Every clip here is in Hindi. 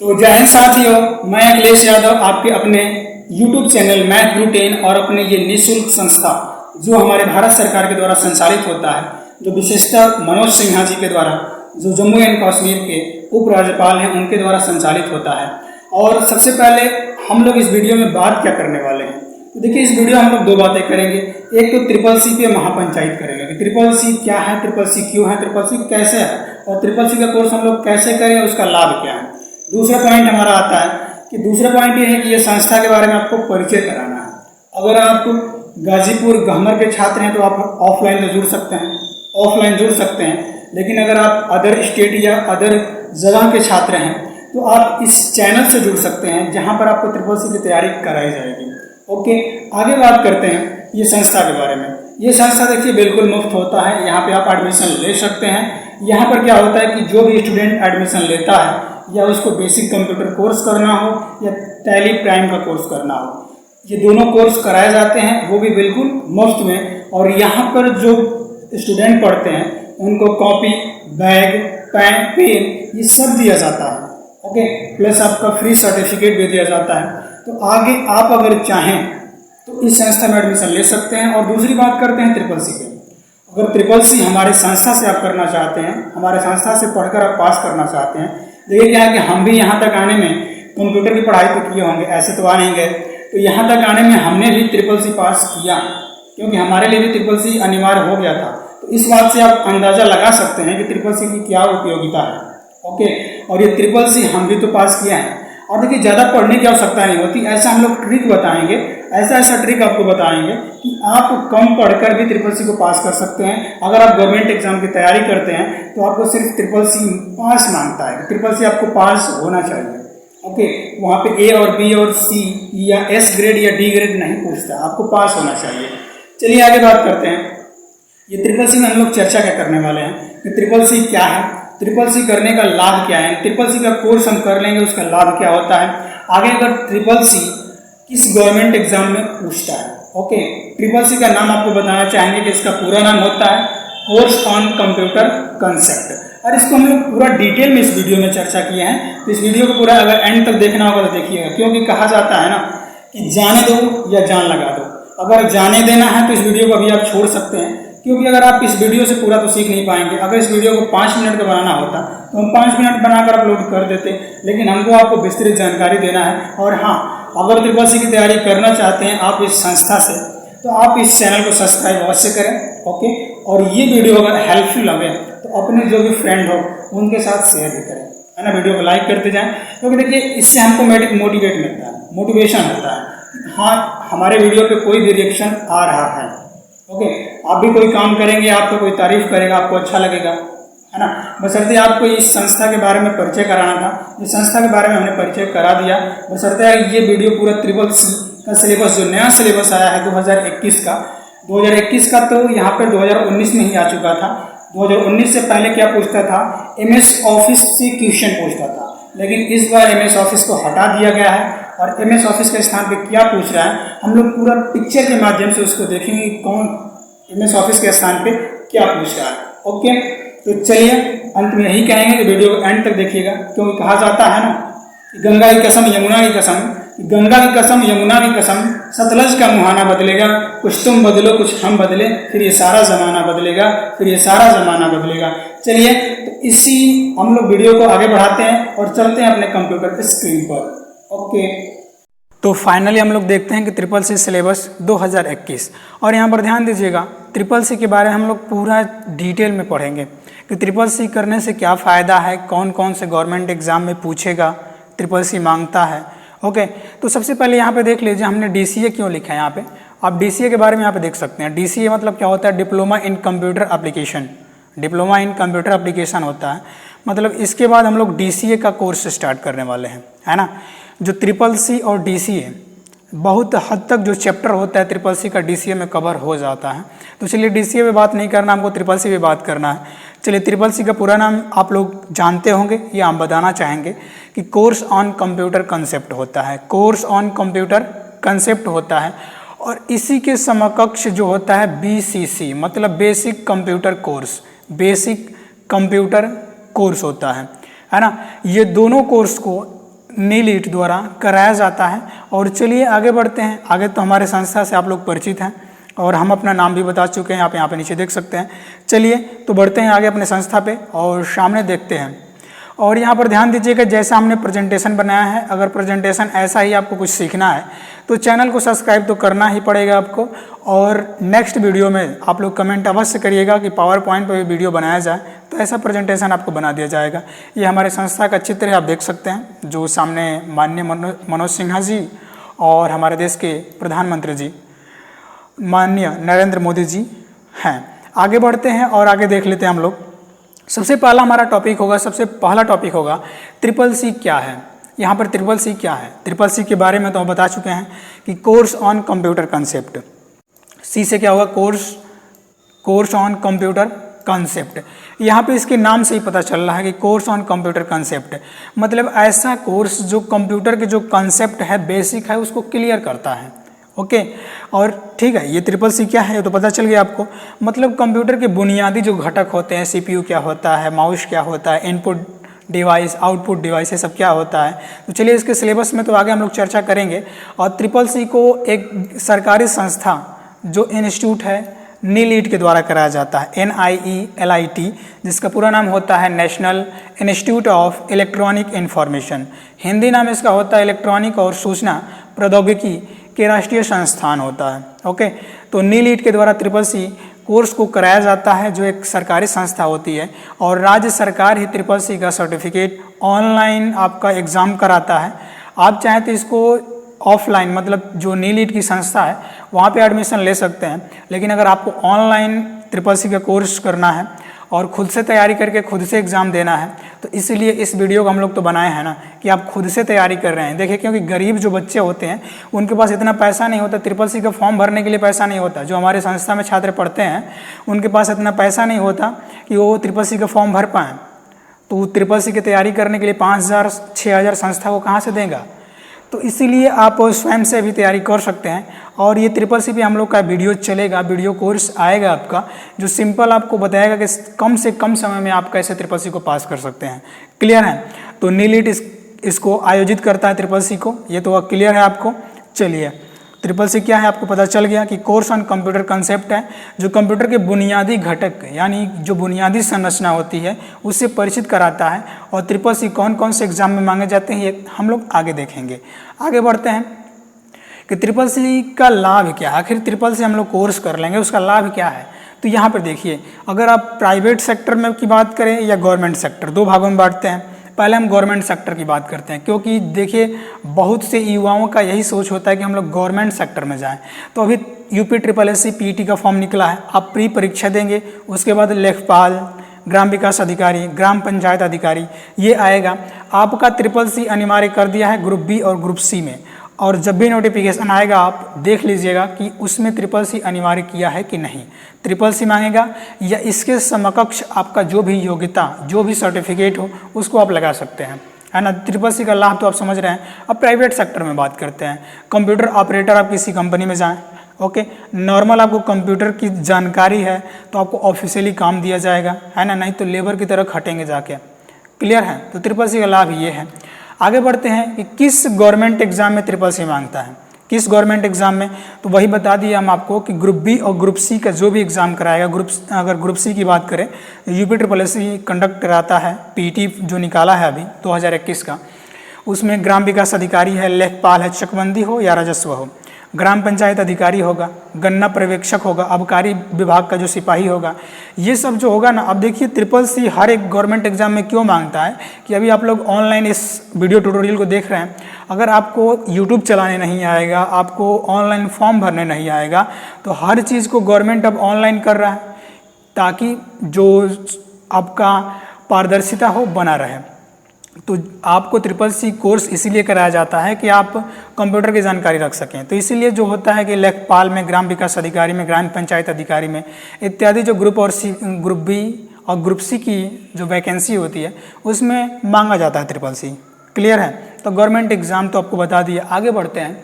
तो जय हिंद साथियों, मैं अखिलेश यादव आपके अपने YouTube चैनल मैथ गुरु 10 और अपने ये निःशुल्क संस्था जो हमारे भारत सरकार के द्वारा संचालित होता है, जो विशेषकर मनोज सिन्हा जी के द्वारा, जो जम्मू एंड कश्मीर के उप राज्यपाल हैं, उनके द्वारा संचालित होता है। और सबसे पहले हम लोग इस वीडियो में बात क्या करने वाले हैं, तो देखिए इस वीडियो में हम लोग दो बातें करेंगे। एक तो ट्रिपल सी पे महापंचायत करेंगे कि ट्रिपल सी क्या है, ट्रिपल सी क्यों है, ट्रिपल सी कैसे है और ट्रिपल सी का कोर्स हम लोग कैसे करें, उसका लाभ क्या है। दूसरा पॉइंट हमारा आता है कि दूसरा पॉइंट ये है कि ये संस्था के बारे में आपको परिचय कराना है। अगर आप गाजीपुर गहमर के छात्र हैं तो आप ऑफलाइन तो जुड़ सकते हैं, ऑफलाइन जुड़ सकते हैं, लेकिन अगर आप अदर स्टेट या अदर जगह के छात्र हैं तो आप इस चैनल से जुड़ सकते हैं जहां पर आपको ट्रिपल सी की तैयारी कराई जाएगी। ओके, आगे बात करते हैं ये संस्था के बारे में। ये संस्था देखिए बिल्कुल मुफ्त होता है, यहाँ पे आप एडमिशन ले सकते हैं। यहाँ पर क्या होता है कि जो भी स्टूडेंट एडमिशन लेता है या उसको बेसिक कंप्यूटर कोर्स करना हो या टैली प्राइम का कोर्स करना हो, ये दोनों कोर्स कराए जाते हैं, वो भी बिल्कुल मुफ्त में। और यहाँ पर जो स्टूडेंट पढ़ते हैं उनको कॉपी, बैग, पेन ये सब दिया जाता है। ओके, प्लस आपका फ्री सर्टिफिकेट भी दिया जाता है। तो आगे आप अगर चाहें तो इस संस्था में एडमिशन ले सकते हैं। और दूसरी बात करते हैं ट्रिपल सी पे। अगर ट्रिपल सी हमारे संस्था से आप करना चाहते हैं, हमारे संस्था से पढ़कर आप पास करना चाहते हैं, देखिए क्या है कि हम भी यहाँ तक आने में कंप्यूटर की पढ़ाई तो किए होंगे, ऐसे तो आ नहीं गए। तो यहाँ तक आने में हमने भी ट्रिपल सी पास किया, क्योंकि हमारे लिए भी ट्रिपल सी अनिवार्य हो गया था। तो इस बात से आप अंदाजा लगा सकते हैं कि ट्रिपल सी की क्या उपयोगिता है। ओके, और ये ट्रिपल सी हम भी तो पास किया है। और देखिए ज़्यादा पढ़ने की आवश्यकता नहीं होती, ऐसा हम लोग ट्रिक बताएंगे, ऐसा ट्रिक आपको बताएंगे कि आप कम पढ़कर भी ट्रिपल सी को पास कर सकते हैं। अगर आप गवर्नमेंट एग्जाम की तैयारी करते हैं तो आपको सिर्फ ट्रिपल सी पास मांगता है, ट्रिपल सी आपको पास होना चाहिए। ओके, वहाँ पे ए और बी और सी या एस ग्रेड या डी ग्रेड नहीं पूछता, आपको पास होना चाहिए। चलिए आगे बात करते हैं। ये ट्रिपल सी में हम लोग चर्चा क्या करने वाले हैं कि ट्रिपल सी क्या है, ट्रिपल सी करने का लाभ क्या है, ट्रिपल सी का कोर्स हम कर लेंगे उसका लाभ क्या होता है। आगे अगर ट्रिपल सी किस गवर्नमेंट एग्जाम में पूछता है। ओके, ट्रिपल सी का नाम आपको बताना चाहेंगे कि इसका पूरा नाम होता है कोर्स ऑन कंप्यूटर कंसेप्ट। और इसको हम लोग पूरा डिटेल में इस वीडियो में चर्चा किए हैं, तो इस वीडियो को पूरा अगर एंड तक देखना होगा तो देखिएगा, क्योंकि कहा जाता है ना कि जाने दो या जान लगा दो। अगर जाने देना है तो इस वीडियो को अभी आप छोड़ सकते हैं, क्योंकि अगर आप इस वीडियो से पूरा तो सीख नहीं पाएंगे। अगर इस वीडियो को 5 मिनट का बनाना होता तो हम 5 मिनट बनाकर अपलोड कर देते, लेकिन हमको आपको विस्तृत जानकारी देना है। और हाँ, अगर ट्रिपल सी की तैयारी करना चाहते हैं आप इस संस्था से, तो आप इस चैनल को सब्सक्राइब अवश्य करें। ओके, और ये वीडियो अगर हेल्पफुल लगे तो अपने जो भी फ्रेंड हो उनके साथ शेयर भी करें, है ना। वीडियो को लाइक करते जाएं, क्योंकि देखिए इससे हमको मोटिवेट मिलता है, मोटिवेशन होता है। हाँ, हमारे वीडियो पे कोई भी रिएक्शन आ रहा है। ओके, आप भी कोई काम करेंगे, आपको कोई तारीफ करेगा, आपको अच्छा लगेगा, है ना। बशर्ते आपको इस संस्था के बारे में परिचय कराना था, इस संस्था के बारे में हमने परिचय करा दिया। बशर्ते ये वीडियो पूरा ट्रिपल सी का सिलेबस, जो नया सिलेबस आया है 2021 का तो यहाँ पर 2019 में ही आ चुका था। 2019 से पहले क्या पूछता था, MS ऑफिस से क्वेश्चन पूछता था, लेकिन इस बार MS ऑफिस को हटा दिया गया है। और MS ऑफिस के स्थान पे क्या पूछ रहा है, हम लोग पूरा पिक्चर के माध्यम से उसको देखेंगे कौन MS ऑफिस के स्थान पे क्या पूछ रहा है। ओके, तो चलिए अंत में यही कहेंगे कि वीडियो को एंड तक देखिएगा, क्योंकि कहा जाता है ना कि गंगा की कसम यमुना की कसम, गंगा की कसम यमुना की कसम, सतलज का मुहाना बदलेगा, कुछ तुम बदलो कुछ हम बदले, फिर ये सारा जमाना बदलेगा, फिर ये सारा जमाना बदलेगा। चलिए तो इसी हम लोग वीडियो को आगे बढ़ाते हैं और चलते हैं अपने कंप्यूटर स्क्रीन पर। ओके, तो फाइनली हम लोग देखते हैं कि ट्रिपल सी सिलेबस 2021, और यहाँ पर ध्यान दीजिएगा ट्रिपल सी के बारे में हम लोग पूरा डिटेल में पढ़ेंगे कि ट्रिपल सी करने से क्या फ़ायदा है, कौन कौन से गवर्नमेंट एग्जाम में पूछेगा, ट्रिपल सी मांगता है। ओके, तो सबसे पहले यहाँ पे देख लीजिए हमने DCA क्यों लिखा है। यहाँ पे आप DCA के बारे में यहाँ पे देख सकते हैं। DCA मतलब क्या होता है, diploma in computer application, diploma in computer application होता है। मतलब इसके बाद हम लोग DCA का कोर्स स्टार्ट करने वाले हैं, है ना। जो ट्रिपल सी और DCA बहुत हद तक जो चैप्टर होता है ट्रिपल सी का DCA में कवर हो जाता है। तो चलिए DCA पे बात नहीं करना, हमको ट्रिपल सी पे बात करना है। चलिए, ट्रिपल सी का पूरा नाम आप लोग जानते होंगे या हम बताना चाहेंगे कि कोर्स ऑन कंप्यूटर कंसेप्ट होता है, कोर्स ऑन कंप्यूटर कंसेप्ट होता है। और इसी के समकक्ष जो होता है BCC मतलब basic computer course, basic computer course होता है ना। ये दोनों कोर्स को नीलीट द्वारा कराया जाता है। और चलिए आगे बढ़ते हैं। आगे तो हमारे संस्था से आप लोग परिचित हैं और हम अपना नाम भी बता चुके हैं, आप यहाँ पे नीचे देख सकते हैं। चलिए तो बढ़ते हैं आगे अपने संस्था पे और सामने देखते हैं। और यहाँ पर ध्यान दीजिएगा, जैसा हमने प्रेजेंटेशन बनाया है, अगर प्रेजेंटेशन ऐसा ही आपको कुछ सीखना है तो चैनल को सब्सक्राइब तो करना ही पड़ेगा आपको। और नेक्स्ट वीडियो में आप लोग कमेंट अवश्य करिएगा कि पावर पॉइंट पर वीडियो बनाया जाए, तो ऐसा प्रेजेंटेशन आपको बना दिया जाएगा। ये हमारे संस्था का चित्र है, आप देख सकते हैं, जो सामने माननीय मनोज सिन्हा जी और हमारे देश के प्रधानमंत्री जी माननीय नरेंद्र मोदी जी हैं। आगे बढ़ते हैं और आगे देख लेते हैं हम लोग। सबसे पहला हमारा टॉपिक होगा, सबसे पहला टॉपिक होगा ट्रिपल सी क्या है। यहाँ पर ट्रिपल सी क्या है, ट्रिपल सी के बारे में तो हम बता चुके हैं कि कोर्स ऑन कंप्यूटर कंसेप्ट। सी से क्या होगा, कोर्स ऑन कंप्यूटर कंसेप्ट। यहाँ पे इसके नाम से ही पता चल रहा है कि कोर्स ऑन कंप्यूटर कंसेप्ट मतलब ऐसा कोर्स जो कंप्यूटर के जो कंसेप्ट है, बेसिक है, उसको क्लियर करता है। ओके और ठीक है, ये ट्रिपल सी क्या है ये तो पता चल गया आपको। मतलब कंप्यूटर के बुनियादी जो घटक होते हैं, सीपीयू क्या होता है, माउस क्या होता है, इनपुट डिवाइस, आउटपुट डिवाइस, ये सब क्या होता है। तो चलिए इसके सिलेबस में तो आगे हम लोग चर्चा करेंगे। और ट्रिपल सी को एक सरकारी संस्था जो इंस्टीट्यूट है नीलीट के द्वारा कराया जाता है, NIELIT, जिसका पूरा नाम होता है national institute of electronic information. Hindi नाम इसका होता है इलेक्ट्रॉनिक और सूचना प्रौद्योगिकी के राष्ट्रीय संस्थान होता है। ओके तो नीलीट के द्वारा ट्रिपल सी कोर्स को कराया जाता है, जो एक सरकारी संस्था होती है। और राज्य सरकार ही ट्रिपल सी का सर्टिफिकेट ऑनलाइन आपका एग्ज़ाम कराता है। आप चाहें तो इसको ऑफलाइन, मतलब जो नीलीट की संस्था है वहाँ पे एडमिशन ले सकते हैं, लेकिन अगर आपको ऑनलाइन ट्रिपल सी का कोर्स करना है और खुद से तैयारी करके खुद से एग्ज़ाम देना है, तो इसलिए इस वीडियो को हम लोग तो बनाए हैं ना कि आप खुद से तैयारी कर रहे हैं। देखिए, क्योंकि गरीब जो बच्चे होते हैं उनके पास इतना पैसा नहीं होता, ट्रिपल सी का फॉर्म भरने के लिए पैसा नहीं होता। जो हमारे संस्था में छात्र पढ़ते हैं उनके पास इतना पैसा नहीं होता कि वो ट्रिपल सी का फॉर्म भर पाएँ। तो ट्रिपल सी की तैयारी करने के लिए 5,000 6,000 संस्था को कहाँ से देगा। तो इसीलिए आप स्वयं से भी तैयारी कर सकते हैं। और ये ट्रिपल सी पे हम लोग का वीडियो चलेगा, वीडियो कोर्स आएगा आपका, जो सिंपल आपको बताएगा कि कम से कम समय में आप कैसे ट्रिपल सी को पास कर सकते हैं। क्लियर है। तो नीलीट इसको आयोजित करता है ट्रिपल सी को, ये तो क्लियर है आपको। चलिए ट्रिपल सी क्या है आपको पता चल गया कि कोर्स ऑन कंप्यूटर कंसेप्ट है, जो कंप्यूटर के बुनियादी घटक यानी जो बुनियादी संरचना होती है उससे परिचित कराता है। और ट्रिपल सी कौन कौन से एग्जाम में मांगे जाते हैं ये हम लोग आगे देखेंगे। आगे बढ़ते हैं कि ट्रिपल सी का लाभ क्या है। आखिर ट्रिपल सी हम लोग कोर्स कर लेंगे, उसका लाभ क्या है। तो यहाँ पर देखिए, अगर आप प्राइवेट सेक्टर में की बात करें या गवर्नमेंट सेक्टर, दो भागों में बांटते हैं। पहले हम गवर्नमेंट सेक्टर की बात करते हैं, क्योंकि देखिए बहुत से युवाओं का यही सोच होता है कि हम लोग गवर्नमेंट सेक्टर में जाएं। तो अभी यूपी SSSC PET का फॉर्म निकला है, आप प्री परीक्षा देंगे, उसके बाद लेखपाल, ग्राम विकास अधिकारी, ग्राम पंचायत अधिकारी ये आएगा। आपका ट्रिपल सी अनिवार्य कर दिया है ग्रुप बी और ग्रुप सी में। और जब भी नोटिफिकेशन आएगा आप देख लीजिएगा कि उसमें ट्रिपल सी अनिवार्य किया है कि नहीं। ट्रिपल सी मांगेगा या इसके समकक्ष आपका जो भी योग्यता, जो भी सर्टिफिकेट हो उसको आप लगा सकते हैं, है ना। ट्रिपल सी का लाभ तो आप समझ रहे हैं। अब प्राइवेट सेक्टर में बात करते हैं। कंप्यूटर ऑपरेटर आप किसी कंपनी में जाएं, ओके, नॉर्मल आपको कंप्यूटर की जानकारी है तो आपको ऑफिशियली काम दिया जाएगा, है ना, नहीं तो लेबर की तरह खटेंगे जाके। क्लियर है। तो ट्रिपल सी का लाभ ये है। आगे बढ़ते हैं कि किस गवर्नमेंट एग्जाम में ट्रिपल सी मांगता है, किस गवर्नमेंट एग्जाम में। तो वही बता दिए हम आपको कि ग्रुप बी और ग्रुप सी का जो भी एग्जाम कराएगा, अगर ग्रुप सी की बात करें यूपी SSSC कंडक्ट कराता है। PET जो निकाला है अभी 2021 का, उसमें ग्राम विकास अधिकारी है, लेखपाल है, चकबंदी हो या राजस्व हो, ग्राम पंचायत अधिकारी होगा, गन्ना पर्यवेक्षक होगा, आबकारी विभाग का जो सिपाही होगा, ये सब जो होगा ना। अब देखिए ट्रिपल सी हर एक गवर्नमेंट एग्जाम में क्यों मांगता है कि अभी आप लोग ऑनलाइन इस वीडियो ट्यूटोरियल को देख रहे हैं, अगर आपको यूट्यूब चलाने नहीं आएगा, आपको ऑनलाइन फॉर्म भरने नहीं आएगा, तो हर चीज़ को गवर्नमेंट अब ऑनलाइन कर रहा है ताकि जो आपका पारदर्शिता हो बना रहे। तो आपको ट्रिपल सी कोर्स इसीलिए कराया जाता है कि आप कंप्यूटर की जानकारी रख सकें। तो इसीलिए जो होता है कि लेखपाल में, ग्राम विकास अधिकारी में, ग्राम पंचायत अधिकारी में इत्यादि जो ग्रुप बी और ग्रुप सी की जो वैकेंसी होती है उसमें मांगा जाता है ट्रिपल सी। क्लियर है। तो गवर्नमेंट एग्जाम तो आपको बता दिया। आगे बढ़ते हैं,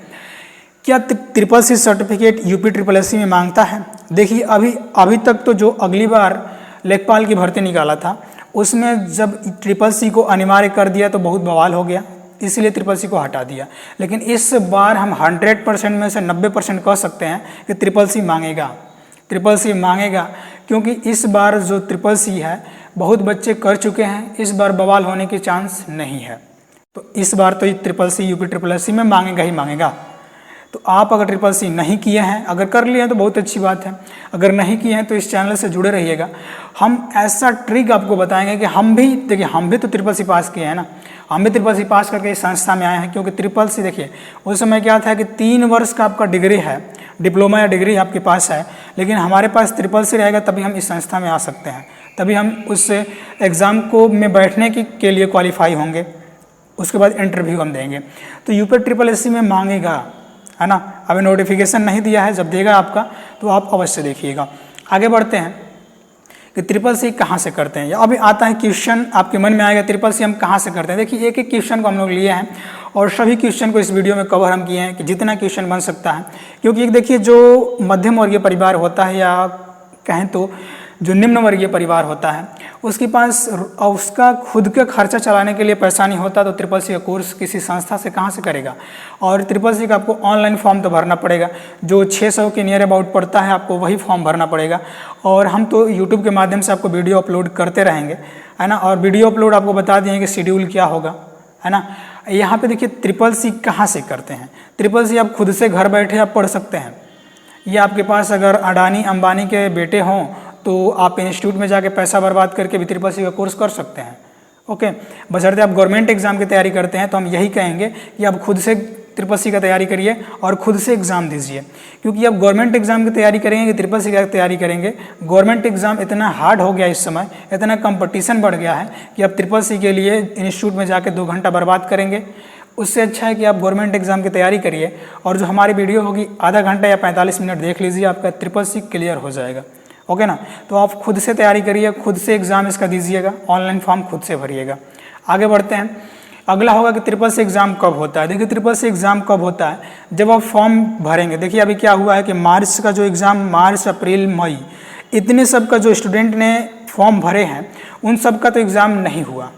क्या triple C certificate UP SSSC में मांगता है। देखिए अभी तक तो जो अगली बार लेखपाल की भर्ती निकाला था उसमें जब ट्रिपल सी को अनिवार्य कर दिया तो बहुत बवाल हो गया। इसलिए ट्रिपल सी को हटा दिया। लेकिन इस बार हम 100% में से 90% कह सकते हैं कि ट्रिपल सी मांगेगा, ट्रिपल सी मांगेगा, क्योंकि इस बार जो ट्रिपल सी है बहुत बच्चे कर चुके हैं, इस बार बवाल होने की चांस नहीं है। तो इस बार तो ये triple C UP triple S C में मांगेगा ही मांगेगा। तो आप अगर ट्रिपल सी नहीं किए हैं, अगर कर लिए हैं तो बहुत अच्छी बात है, अगर नहीं किए हैं तो इस चैनल से जुड़े रहिएगा। हम ऐसा ट्रिक आपको बताएंगे कि हम भी, देखिए हम भी तो ट्रिपल सी पास किए हैं ना, हम भी ट्रिपल सी पास करके इस संस्था में आए हैं। क्योंकि ट्रिपल सी देखिए उस समय क्या था कि 3 वर्ष का आपका डिग्री है, डिप्लोमा या डिग्री आपके पास है, लेकिन हमारे पास ट्रिपल सी रहेगा तभी हम इस संस्था में आ सकते हैं, तभी हम उस एग्ज़ाम को में बैठने के लिए क्वालिफाई होंगे, उसके बाद इंटरव्यू हम देंगे। तो यूपी ट्रिपल एस सी में मांगेगा, है ना। अभी नोटिफिकेशन नहीं दिया है, जब देगा आपका तो आप अवश्य देखिएगा। आगे बढ़ते हैं कि ट्रिपल सी कहाँ से करते हैं। या अभी आता है क्वेश्चन, आपके मन में आएगा ट्रिपल सी हम कहाँ से करते हैं। देखिए एक एक क्वेश्चन को हम लोग लिए हैं और सभी क्वेश्चन को इस वीडियो में कवर हम किए हैं कि जितना क्वेश्चन बन सकता है। क्योंकि देखिए जो मध्यम वर्गीय परिवार होता है या कहें तो जो निम्न वर्गीय परिवार होता है उसके पास उसका खुद का खर्चा चलाने के लिए पैसा नहीं होता, तो ट्रिपल सी का कोर्स किसी संस्था से कहाँ से करेगा। और ट्रिपल सी का आपको ऑनलाइन फॉर्म तो भरना पड़ेगा, जो 600 के नियर अबाउट पड़ता है, आपको वही फॉर्म भरना पड़ेगा। और हम तो यूट्यूब के माध्यम से आपको वीडियो अपलोड करते रहेंगे, है ना। और वीडियो अपलोड आपको बता दिए कि शेड्यूल क्या होगा, है ना। यहाँ पे देखिए ट्रिपल सी कहाँ से करते हैं। ट्रिपल सी आप खुद से घर बैठे आप पढ़ सकते हैं, या आपके पास अगर अडानी अंबानी के बेटे हों तो आप इंस्टीट्यूट में जाके पैसा बर्बाद करके भी ट्रिपल सी का कोर्स कर सकते हैं। ओके, बशर्ते आप गवर्नमेंट एग्जाम की तैयारी करते हैं तो हम यही कहेंगे कि आप खुद से ट्रिपल सी का तैयारी करिए और खुद से एग्ज़ाम दीजिए। क्योंकि आप गवर्नमेंट एग्जाम की तैयारी करेंगे कि ट्रिपल सी की तैयारी करेंगे, गवर्नमेंट एग्जाम इतना हार्ड हो गया इस समय, इतना कंपटीशन बढ़ गया है कि आप ट्रिपल सी के लिए इंस्टीट्यूट में जाके 2 घंटा बर्बाद करेंगे। उससे अच्छा है कि आप गवर्नमेंट एग्जाम की तैयारी करिए और जो हमारी वीडियो होगी आधा घंटा या 45 मिनट देख लीजिए, आपका ट्रिपल सी क्लियर हो जाएगा। ओके ना। तो आप खुद से तैयारी करिए, खुद से एग्ज़ाम इसका दीजिएगा, ऑनलाइन फॉर्म खुद से भरिएगा। आगे बढ़ते हैं, अगला होगा कि ट्रिपल सी एग्ज़ाम कब होता है। देखिए ट्रिपल सी एग्ज़ाम कब होता है, जब आप फॉर्म भरेंगे। देखिए अभी क्या हुआ है कि मार्च का जो एग्ज़ाम, मार्च अप्रैल मई, इतने सब का जो स्टूडेंट ने फॉर्म भरे हैं उन सब का तो एग्ज़ाम नहीं हुआ,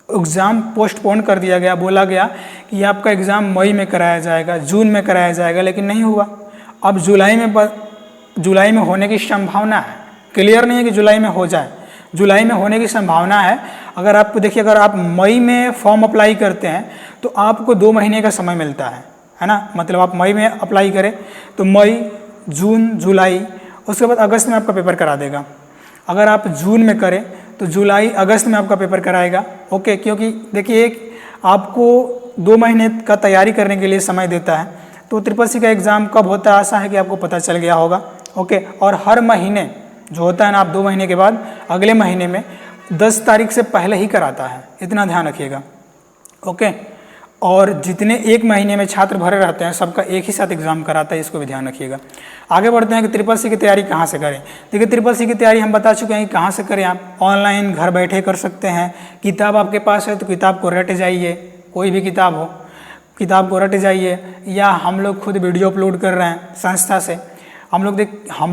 एग्ज़ाम पोस्टपोन कर दिया गया। बोला गया कि आपका एग्ज़ाम मई में कराया जाएगा, जून में कराया जाएगा, लेकिन नहीं हुआ। अब जुलाई में होने की संभावना है, क्लियर नहीं है कि जुलाई में हो जाए, जुलाई में होने की संभावना है। अगर आप देखिए, अगर आप मई में फॉर्म अप्लाई करते हैं तो आपको 2 महीने का समय मिलता है ना। मतलब आप मई में अप्लाई करें तो मई, जून, जुलाई, उसके बाद अगस्त में आपका पेपर करा देगा। अगर आप जून में करें तो जुलाई अगस्त में आपका पेपर कराएगा। ओके, क्योंकि देखिए एक आपको 2 महीने का तैयारी करने के लिए समय देता है। तो ट्रिपल सी का एग्ज़ाम कब होता है, आशा है कि आपको पता चल गया होगा। ओके, और हर महीने जो होता है ना, आप 2 महीने के बाद अगले महीने में 10 तारीख से पहले ही कराता है, इतना ध्यान रखिएगा। ओके, और जितने 1 महीने में छात्र भरे रहते हैं सबका एक ही साथ एग्ज़ाम कराता है, इसको भी ध्यान रखिएगा। आगे बढ़ते हैं कि ट्रिपल सी की तैयारी कहाँ से करें। देखिए ट्रिपल सी की तैयारी हम बता चुके हैं कि कहाँ से करें। आप ऑनलाइन घर बैठे कर सकते हैं। किताब आपके पास है तो किताब को रट जाइए, कोई भी किताब हो, किताब को रट जाइए। या हम लोग खुद वीडियो अपलोड कर रहे हैं संस्था से, हम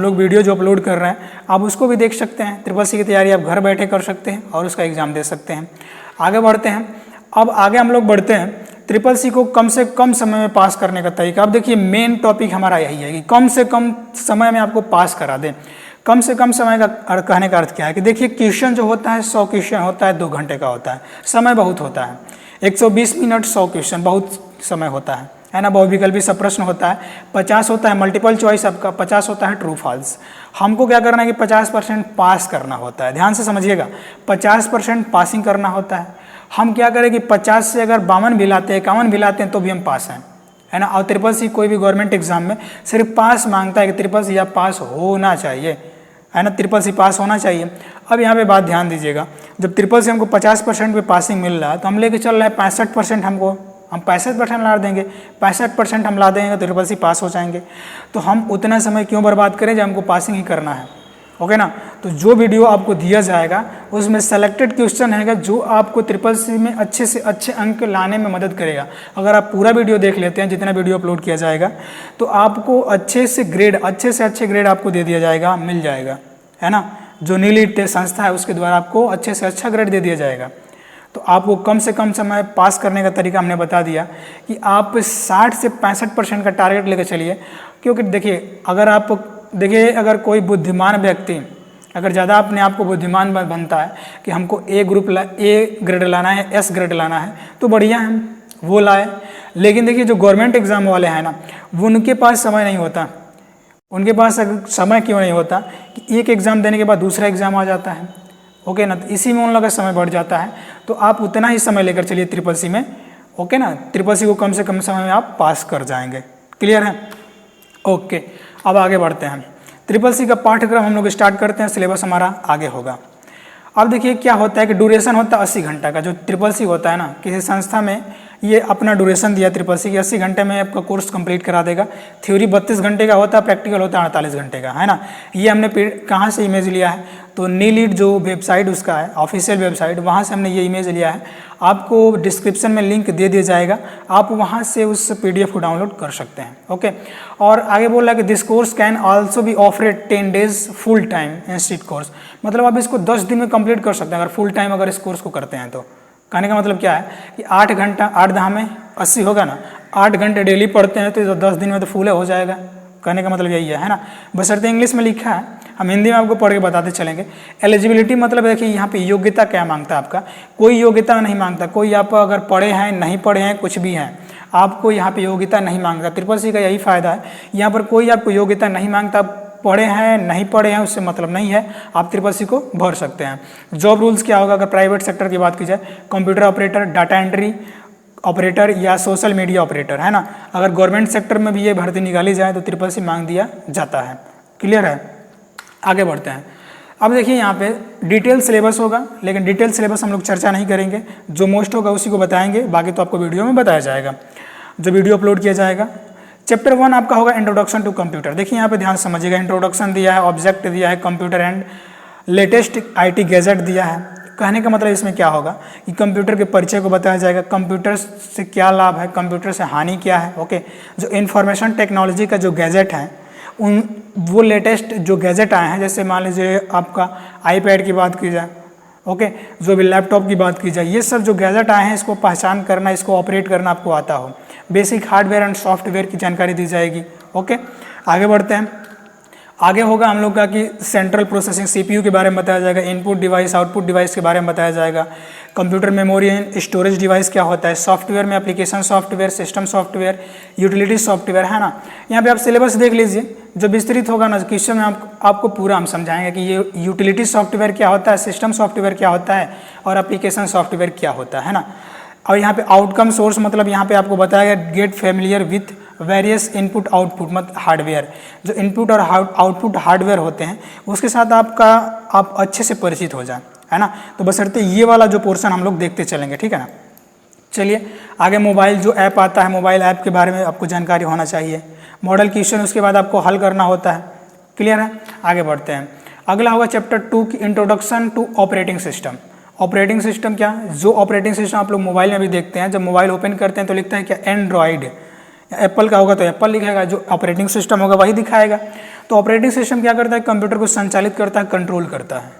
लोग वीडियो जो अपलोड कर रहे हैं आप उसको भी देख सकते हैं। ट्रिपल सी की तैयारी आप घर बैठे कर सकते हैं और उसका एग्ज़ाम दे सकते हैं। आगे बढ़ते हैं, अब आगे हम लोग बढ़ते हैं ट्रिपल सी को कम से कम समय में पास करने का तरीका। अब देखिए मेन टॉपिक हमारा यही है कि कम से कम समय में आपको पास करा दें। कम से कम समय का कहने का अर्थ क्या है कि देखिए क्वेश्चन जो होता है 100 क्वेश्चन होता है, 2 घंटे का होता है, समय बहुत होता है। 120 मिनट 100 क्वेश्चन, बहुत समय होता है ना। बहुविकल्पी सब प्रश्न होता है, 50 होता है मल्टीपल चॉइस आपका, 50 होता है ट्रू फॉल्स। हमको क्या करना है कि 50% पास करना होता है। ध्यान से समझिएगा, 50% पासिंग करना होता है। हम क्या करें कि 50 से अगर 52 भी लाते हैं, 51 भी लाते हैं तो भी हम पास हैं, है ना। और ट्रिपल सी कोई भी गवर्नमेंट एग्जाम में सिर्फ पास मांगता है कि ट्रिपल सी आप पास होना चाहिए, है ना। ट्रिपल सी पास होना चाहिए। अब यहाँ पे बात ध्यान दीजिएगा, जब ट्रिपल सी हमको 50% पे पासिंग मिल रहा है तो हम लेके चल रहे हैं 65%, हम 65% ला देंगे, 65% हम ला देंगे तो ट्रिपल सी पास हो जाएंगे। तो हम उतना समय क्यों बर्बाद करें जब हमको पासिंग ही करना है। ओके ना। तो जो वीडियो आपको दिया जाएगा उसमें सेलेक्टेड क्वेश्चन है जो आपको ट्रिपल सी में अच्छे से अच्छे अंक लाने में मदद करेगा। अगर आप पूरा वीडियो देख लेते हैं, जितना वीडियो अपलोड किया जाएगा, तो आपको अच्छे से अच्छे ग्रेड आपको दे दिया जाएगा, मिल जाएगा, है ना। जो नीट संस्था है उसके द्वारा आपको अच्छे से अच्छा ग्रेड दे दिया जाएगा। तो आपको कम से कम समय पास करने का तरीका हमने बता दिया कि आप 60 से 65% का टारगेट लेकर चलिए। क्योंकि देखिए अगर कोई बुद्धिमान व्यक्ति अगर ज़्यादा अपने आप को बुद्धिमान बनता है कि हमको ए ग्रेड लाना है, एस ग्रेड लाना है, तो बढ़िया है वो लाए। लेकिन देखिए जो गवर्नमेंट एग्ज़ाम वाले हैं ना, वो उनके पास समय नहीं होता। उनके पास समय क्यों नहीं होता कि एक एग्ज़ाम देने के बाद दूसरा एग्ज़ाम आ जाता है, ओके ना, तो इसी में उन लोगों का समय बढ़ जाता है। तो आप उतना ही समय लेकर चलिए ट्रिपल सी में, ओके ना, ट्रिपल सी को कम से कम समय में आप पास कर जाएंगे। क्लियर है? ओके, अब आगे बढ़ते हैं। ट्रिपल सी का पाठ्यक्रम हम लोग स्टार्ट करते हैं, सिलेबस हमारा आगे होगा। अब देखिए क्या होता है कि ड्यूरेशन होता है 80 घंटा का। जो ट्रिपल सी होता है ना, किसी संस्था में ये अपना ड्यूरेशन दिया ट्रिपल सी कि 80 घंटे में आपका कोर्स कंप्लीट करा देगा। थ्योरी 32 घंटे का होता है, प्रैक्टिकल होता है 48 घंटे का, है ना। ये हमने कहाँ से इमेज लिया है, तो नीलीड जो वेबसाइट उसका है, ऑफिशियल वेबसाइट, वहाँ से हमने ये इमेज लिया है। आपको डिस्क्रिप्शन में लिंक दे दिया जाएगा, आप वहाँ से उस PDF को डाउनलोड कर सकते हैं, ओके। और आगे बोल रहा है कि this course can also be offered 10 days full time institute course. मतलब आप इसको 10 दिन में कंप्लीट कर सकते हैं अगर फुल टाइम अगर इस कोर्स को करते हैं तो। कहने का मतलब क्या है कि 8 घंटा 8 दहा में 80 होगा ना, 8 घंटे डेली पढ़ते हैं तो 10 दिन में तो फुल हो जाएगा। कहने का मतलब यही है ना। बशर्ते इंग्लिश में लिखा है, हम हिंदी में आपको पढ़ के बताते चलेंगे। एलिजिबिलिटी मतलब देखिए यहाँ पे योग्यता क्या मांगता है आपका, कोई योग्यता नहीं मांगता। कोई आप अगर पढ़े हैं, नहीं पढ़े हैं, कुछ भी हैं, आपको यहाँ पे योग्यता नहीं मांगता। ट्रिपल सी का यही फायदा है, यहाँ पर कोई आपको योग्यता नहीं मांगता। पढ़े हैं नहीं पढ़े हैं उससे मतलब नहीं है, आप ट्रिपल सी को भर सकते हैं। जॉब रूल्स क्या होगा अगर प्राइवेट सेक्टर की बात की जाए, computer operator, data entry operator या सोशल मीडिया ऑपरेटर, है ना। अगर गवर्नमेंट सेक्टर में भी ये भर्ती निकाली जाए तो ट्रिपल सी मांग दिया जाता है। क्लियर है? आगे बढ़ते हैं। अब देखिए यहाँ पे डिटेल सिलेबस होगा, लेकिन डिटेल सिलेबस हम लोग चर्चा नहीं करेंगे, जो मोस्ट होगा उसी को बताएंगे, बाकी तो आपको वीडियो में बताया जाएगा, जो वीडियो अपलोड किया जाएगा। चैप्टर 1 आपका होगा इंट्रोडक्शन टू कंप्यूटर। देखिए यहाँ पे ध्यान समझिएगा, इंट्रोडक्शन दिया है, ऑब्जेक्ट दिया है, computer and latest IT gadget दिया है। कहने का मतलब इसमें क्या होगा कि कंप्यूटर के परिचय को बताया जाएगा, कंप्यूटर से क्या लाभ है, कंप्यूटर से हानि क्या है, ओके। जो इंफॉर्मेशन टेक्नोलॉजी का जो गैजेट है, वो लेटेस्ट जो गैजेट आए हैं, जैसे मान लीजिए आपका iPad की बात की जाए, ओके, जो भी लैपटॉप की बात की जाए, ये सब जो गैजेट आए हैं इसको पहचान करना, इसको ऑपरेट करना आपको आता हो। बेसिक हार्डवेयर एंड सॉफ्टवेयर की जानकारी दी जाएगी, ओके। आगे बढ़ते हैं। आगे होगा हम लोग का कि सेंट्रल प्रोसेसिंग CPU के बारे में बताया जाएगा, इनपुट डिवाइस आउटपुट डिवाइस के बारे में बताया जाएगा, computer memory and storage device क्या होता है, सॉफ्टवेयर में application software, system software, utility software, है ना। यहाँ पे आप सिलेबस देख लीजिए, जो विस्तृत होगा ना क्वेश्चन में आपको पूरा हम समझाएंगे कि ये यूटिलिटी सॉफ्टवेयर क्या होता है, सिस्टम सॉफ्टवेयर क्या होता है और एप्लीकेशन सॉफ्टवेयर क्या होता है ना। और यहाँ पे आउटकम सोर्स मतलब यहाँ पे आपको बताया गया get familiar with various input output मतलब हार्डवेयर, जो इनपुट और आउटपुट हार्डवेयर होते हैं उसके साथ आप अच्छे से परिचित हो जाए, है ना। तो बशर्ते ये वाला जो पोर्शन हम लोग देखते चलेंगे, ठीक है ना। चलिए आगे मोबाइल जो ऐप आता है, मोबाइल ऐप के बारे में आपको जानकारी होना चाहिए। मॉडल क्वेश्चन उसके बाद आपको हल करना होता है। क्लियर है? आगे बढ़ते हैं। अगला होगा चैप्टर 2 की introduction to operating system. Operating system क्या, जो ऑपरेटिंग सिस्टम आप लोग मोबाइल में भी देखते हैं, जब मोबाइल ओपन करते हैं तो लिखता है क्या, एंड्रॉइड। एप्पल का होगा तो एप्पल लिखेगा, जो ऑपरेटिंग सिस्टम होगा वही दिखाएगा। तो ऑपरेटिंग सिस्टम क्या करता है, कंप्यूटर को संचालित करता है, कंट्रोल करता है,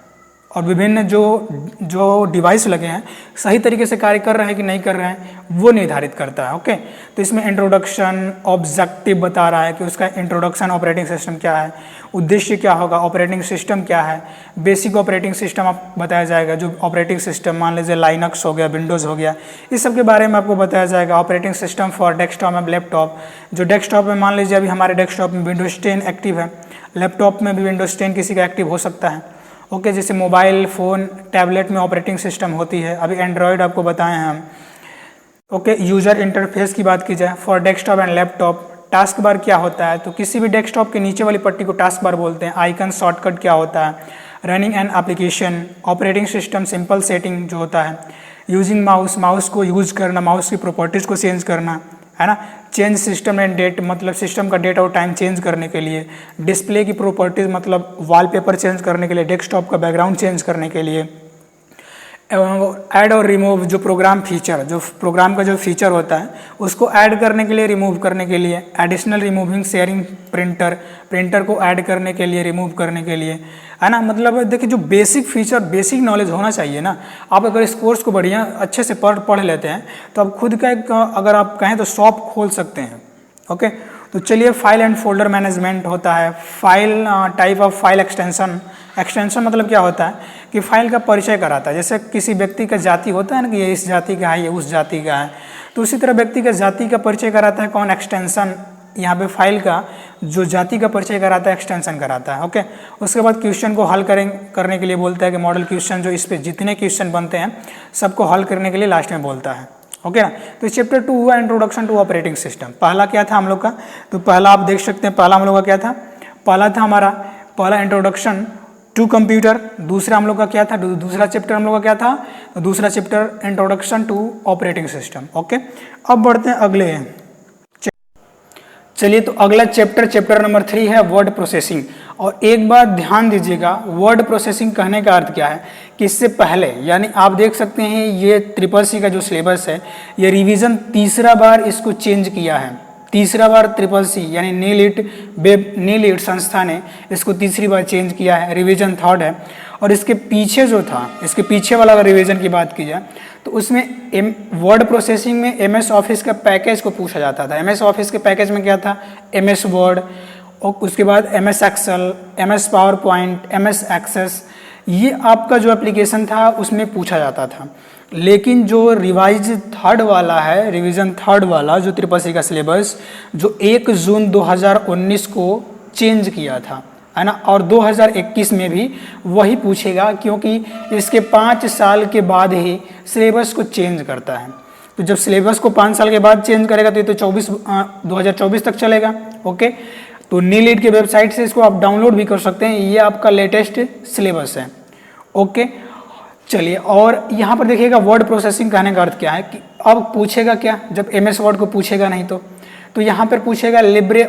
और विभिन्न जो डिवाइस लगे हैं सही तरीके से कार्य कर रहे हैं कि नहीं कर रहे हैं वो निर्धारित करता है, ओके। तो इसमें इंट्रोडक्शन ऑब्जेक्टिव बता रहा है कि उसका इंट्रोडक्शन ऑपरेटिंग सिस्टम क्या है, उद्देश्य क्या होगा, ऑपरेटिंग सिस्टम क्या है, बेसिक ऑपरेटिंग सिस्टम आप बताया जाएगा। जो ऑपरेटिंग सिस्टम मान लीजिए लाइनक्स हो गया, विंडोज़ हो गया, इस सब के बारे में आपको बताया जाएगा। Operating system for desktop and laptop, जो डेस्कटॉप में मान लीजिए अभी हमारे डेस्कटॉप में विंडोज़ 10 एक्टिव है, लैपटॉप में भी विंडोज़ 10 किसी का एक्टिव हो सकता है, ओके। जैसे मोबाइल फ़ोन टैबलेट में ऑपरेटिंग सिस्टम होती है, अभी एंड्रॉयड आपको बताए हैं हम, ओके। यूज़र इंटरफेस की बात की जाए for desktop and laptop, task bar क्या होता है, तो किसी भी डेस्कटॉप के नीचे वाली पट्टी को टास्क बार बोलते हैं। आइकन शॉर्टकट क्या होता है, running an application, operating system simple setting जो होता है, यूजिंग माउस, माउस को यूज़ करना, माउस की प्रॉपर्टीज़ को चेंज करना, है ना। चेंज सिस्टम एंड डेट मतलब सिस्टम का डेट और टाइम चेंज करने के लिए, डिस्प्ले की प्रॉपर्टीज़ मतलब वॉलपेपर चेंज करने के लिए, डेस्कटॉप का बैकग्राउंड चेंज करने के लिए, ऐड और रिमूव जो प्रोग्राम फीचर, जो प्रोग्राम का जो फीचर होता है उसको ऐड करने के लिए, रिमूव करने के लिए, एडिशनल रिमूविंग शेयरिंग प्रिंटर को ऐड करने के लिए, रिमूव करने के लिए, है ना। मतलब देखिए जो बेसिक फीचर, बेसिक नॉलेज होना चाहिए ना। आप अगर इस कोर्स को बढ़िया अच्छे से पढ़ लेते हैं तो आप खुद का एक, अगर आप कहें तो शॉप खोल सकते हैं। ओके, तो चलिए फाइल एंड फोल्डर मैनेजमेंट होता है, file type of file extension मतलब क्या होता है कि फाइल का परिचय कराता है। जैसे किसी व्यक्ति का जाति होता है ना कि ये इस जाति का है, ये उस जाति का है, तो उसी तरह व्यक्ति का जाति का परिचय कराता है कौन? एक्सटेंशन। यहाँ पे फाइल का जो जाति का परिचय कराता है एक्सटेंशन कराता है। ओके, उसके बाद क्वेश्चन को हल करने के लिए बोलता है कि मॉडल क्वेश्चन, जो इस पर जितने क्वेश्चन बनते हैं सबको हल करने के लिए लास्ट में बोलता है। ओके ना। तो चैप्टर 2 हुआ इंट्रोडक्शन टू ऑपरेटिंग सिस्टम। पहला क्या था हम लोग का? तो पहला आप देख सकते हैं, पहला हम लोग का क्या था? पहला था हमारा पहला इंट्रोडक्शन टू कंप्यूटर। दूसरा हम लोग का क्या था? दूसरा चैप्टर हम लोग का क्या था? तो दूसरा chapter introduction to operating system. Okay, अब बढ़ते हैं अगले। चलिए, तो अगला चैप्टर नंबर 3 है वर्ड प्रोसेसिंग। और एक बात ध्यान दीजिएगा, वर्ड प्रोसेसिंग कहने का अर्थ क्या है कि इससे पहले, यानी आप देख सकते हैं ये CCC का जो सिलेबस है, ये रिवीजन तीसरा बार इसको चेंज किया है। तीसरा बार CCC यानी नीलिट संस्था ने इसको तीसरी बार चेंज किया है, रिवीजन 3rd है। और इसके पीछे जो था, इसके पीछे वाला अगर रिवीजन की बात की जाए तो उसमें वर्ड प्रोसेसिंग में MS ऑफिस का पैकेज को पूछा जाता था। MS ऑफिस के पैकेज में क्या था? MS वर्ड, और उसके बाद MS Excel, MS PowerPoint, MS Access, ये आपका जो एप्लीकेशन था उसमें पूछा जाता था। लेकिन जो रिवाइज 3rd वाला है, रिवीजन 3rd वाला जो CCC का सिलेबस, जो 1 जून 2019 को चेंज किया था, है ना, और 2021 में भी वही पूछेगा, क्योंकि इसके 5 साल के बाद ही सिलेबस को चेंज करता है। तो जब सिलेबस को 5 साल के बाद चेंज करेगा तो ये तो 2024 तक चलेगा। ओके, तो नीलिट के वेबसाइट से इसको आप डाउनलोड भी कर सकते हैं, ये आपका लेटेस्ट सिलेबस है। ओके, चलिए, और यहाँ पर देखिएगा वर्ड प्रोसेसिंग कहने का अर्थ क्या है कि अब पूछेगा क्या, जब MS वर्ड को पूछेगा नहीं तो यहाँ पर पूछेगा लिब्रे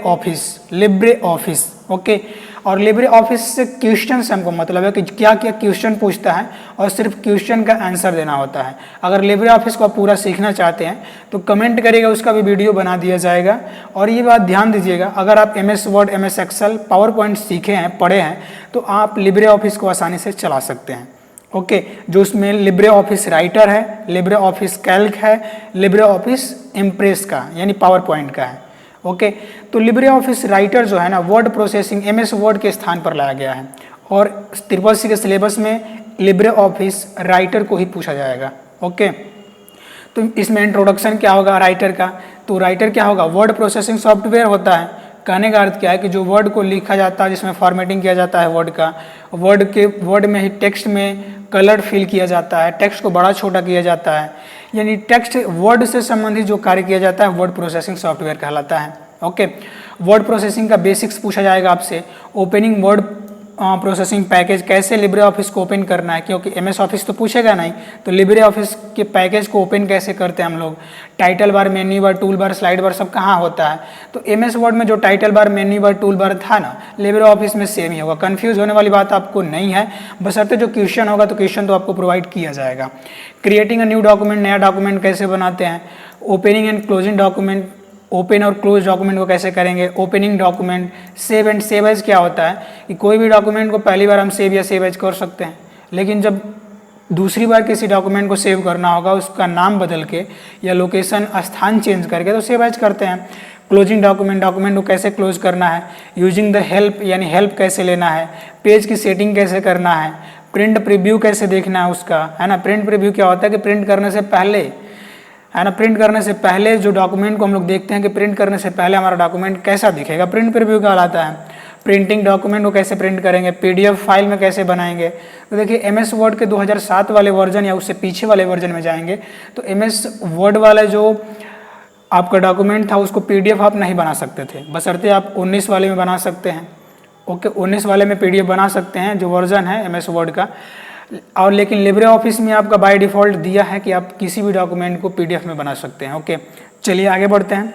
ऑफिस। ओके, और लिब्रे ऑफिस से क्वेश्चन से हमको मतलब है कि क्या क्या क्वेश्चन पूछता है, और सिर्फ क्वेश्चन का आंसर देना होता है। अगर लिब्रे ऑफिस को आप पूरा सीखना चाहते हैं तो कमेंट करिएगा, उसका भी वीडियो बना दिया जाएगा। और ये बात ध्यान दीजिएगा, अगर आप MS Word, MS Excel, PowerPoint सीखे हैं, पढ़े हैं, तो आप लिब्रे ऑफिस को आसानी से चला सकते हैं। ओके, जो उसमें लिब्रे ऑफिस राइटर है, लिब्रे ऑफिस कैल्क है, लिब्रे ऑफिस इम्प्रेस का यानी पावर पॉइंट का है। ओके, तो लिब्रे ऑफिस राइटर जो है ना, वर्ड प्रोसेसिंग MS वर्ड के स्थान पर लाया गया है, और CCC के सिलेबस में लिब्रे ऑफिस राइटर को ही पूछा जाएगा। ओके, तो इसमें इंट्रोडक्शन क्या होगा राइटर का? तो राइटर क्या होगा? वर्ड प्रोसेसिंग सॉफ्टवेयर होता है। कहने का अर्थ क्या है कि जो वर्ड को लिखा जाता है, जिसमें फॉर्मेटिंग किया जाता है वर्ड का, वर्ड में ही टेक्स्ट में कलर फिल किया जाता है, टेक्स्ट को बड़ा छोटा किया जाता है, यानी टेक्स्ट वर्ड से संबंधित जो कार्य किया जाता है वर्ड प्रोसेसिंग सॉफ्टवेयर कहलाता है। ओके, वर्ड प्रोसेसिंग का बेसिक्स पूछा जाएगा आपसे। ओपनिंग वर्ड प्रोसेसिंग पैकेज, कैसे लिब्रे ऑफिस को ओपन करना है, क्योंकि MS ऑफिस तो पूछेगा नहीं, तो लिब्रे ऑफिस के पैकेज को ओपन कैसे करते हैं हम लोग। Title bar, menu bar, tool bar, slide bar सब कहाँ होता है? तो MS वर्ड में जो title bar, menu bar, tool bar था ना, लिब्रे ऑफिस में सेम ही होगा। कन्फ्यूज होने वाली बात आपको नहीं है, बशर्ते जो क्वेश्चन होगा तो क्वेश्चन तो आपको प्रोवाइड किया जाएगा। क्रिएटिंग अ न्यू डॉक्यूमेंट, नया डॉक्यूमेंट कैसे बनाते हैं। Opening and closing document, open और क्लोज डॉक्यूमेंट को कैसे करेंगे। Opening document, save and save as क्या होता है कि कोई भी डॉक्यूमेंट को पहली बार हम सेव या सेव एज कर सकते हैं, लेकिन जब दूसरी बार किसी डॉक्यूमेंट को सेव करना होगा, उसका नाम बदल के या लोकेशन स्थान चेंज करके, तो सेव एज करते हैं। क्लोजिंग डॉक्यूमेंट को कैसे क्लोज करना है। यूजिंग द हेल्प यानी हेल्प कैसे लेना है। पेज की सेटिंग कैसे करना है। प्रिंट प्रीव्यू कैसे देखना है उसका, है ना। प्रिंट प्रीव्यू क्या होता है कि प्रिंट करने से पहले, है ना, प्रिंट करने से पहले जो डॉक्यूमेंट को हम लोग देखते हैं कि प्रिंट करने से पहले हमारा डॉक्यूमेंट कैसा दिखेगा, प्रिंट प्रीव्यू कहलाता है। प्रिंटिंग डॉक्यूमेंट को कैसे प्रिंट करेंगे, PDF फाइल में कैसे बनाएंगे। तो देखिए MS वर्ड के 2007 वाले वर्जन या उससे पीछे वाले वर्जन में जाएंगे तो MS वर्ड वाला जो आपका डॉक्यूमेंट था उसको PDF आप नहीं बना सकते थे, बशर्ते आप 19 वाले में बना सकते हैं। ओके, 19 वाले में PDF बना सकते हैं जो वर्जन है MS वर्ड का। और लेकिन लिब्रे ऑफिस में आपका बाय डिफ़ॉल्ट दिया है कि आप किसी भी डॉक्यूमेंट को PDF में बना सकते हैं। ओके, चलिए आगे बढ़ते हैं।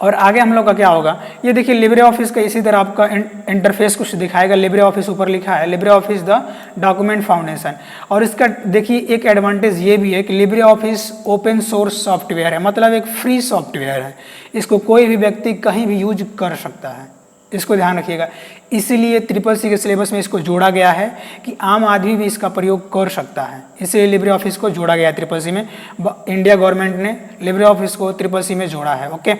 और आगे हम लोग का क्या होगा, ये देखिए लिब्रे ऑफिस का इसी तरह आपका इंटरफेस कुछ दिखाएगा। लिब्रे ऑफिस ऊपर लिखा है, Libre office the document foundation. और इसका देखिए एक एडवांटेज ये भी है कि Libre office open source software है, मतलब एक फ्री सॉफ्टवेयर है, इसको कोई भी व्यक्ति कहीं भी यूज कर सकता है, इसको ध्यान रखिएगा। इसीलिए CCC के सिलेबस में इसको जोड़ा गया है कि आम आदमी भी इसका प्रयोग कर सकता है, इसलिए लिब्रे ऑफिस को जोड़ा गया है CCC में। इंडिया गवर्नमेंट ने लिब्रे ऑफिस को CCC में जोड़ा है। ओके,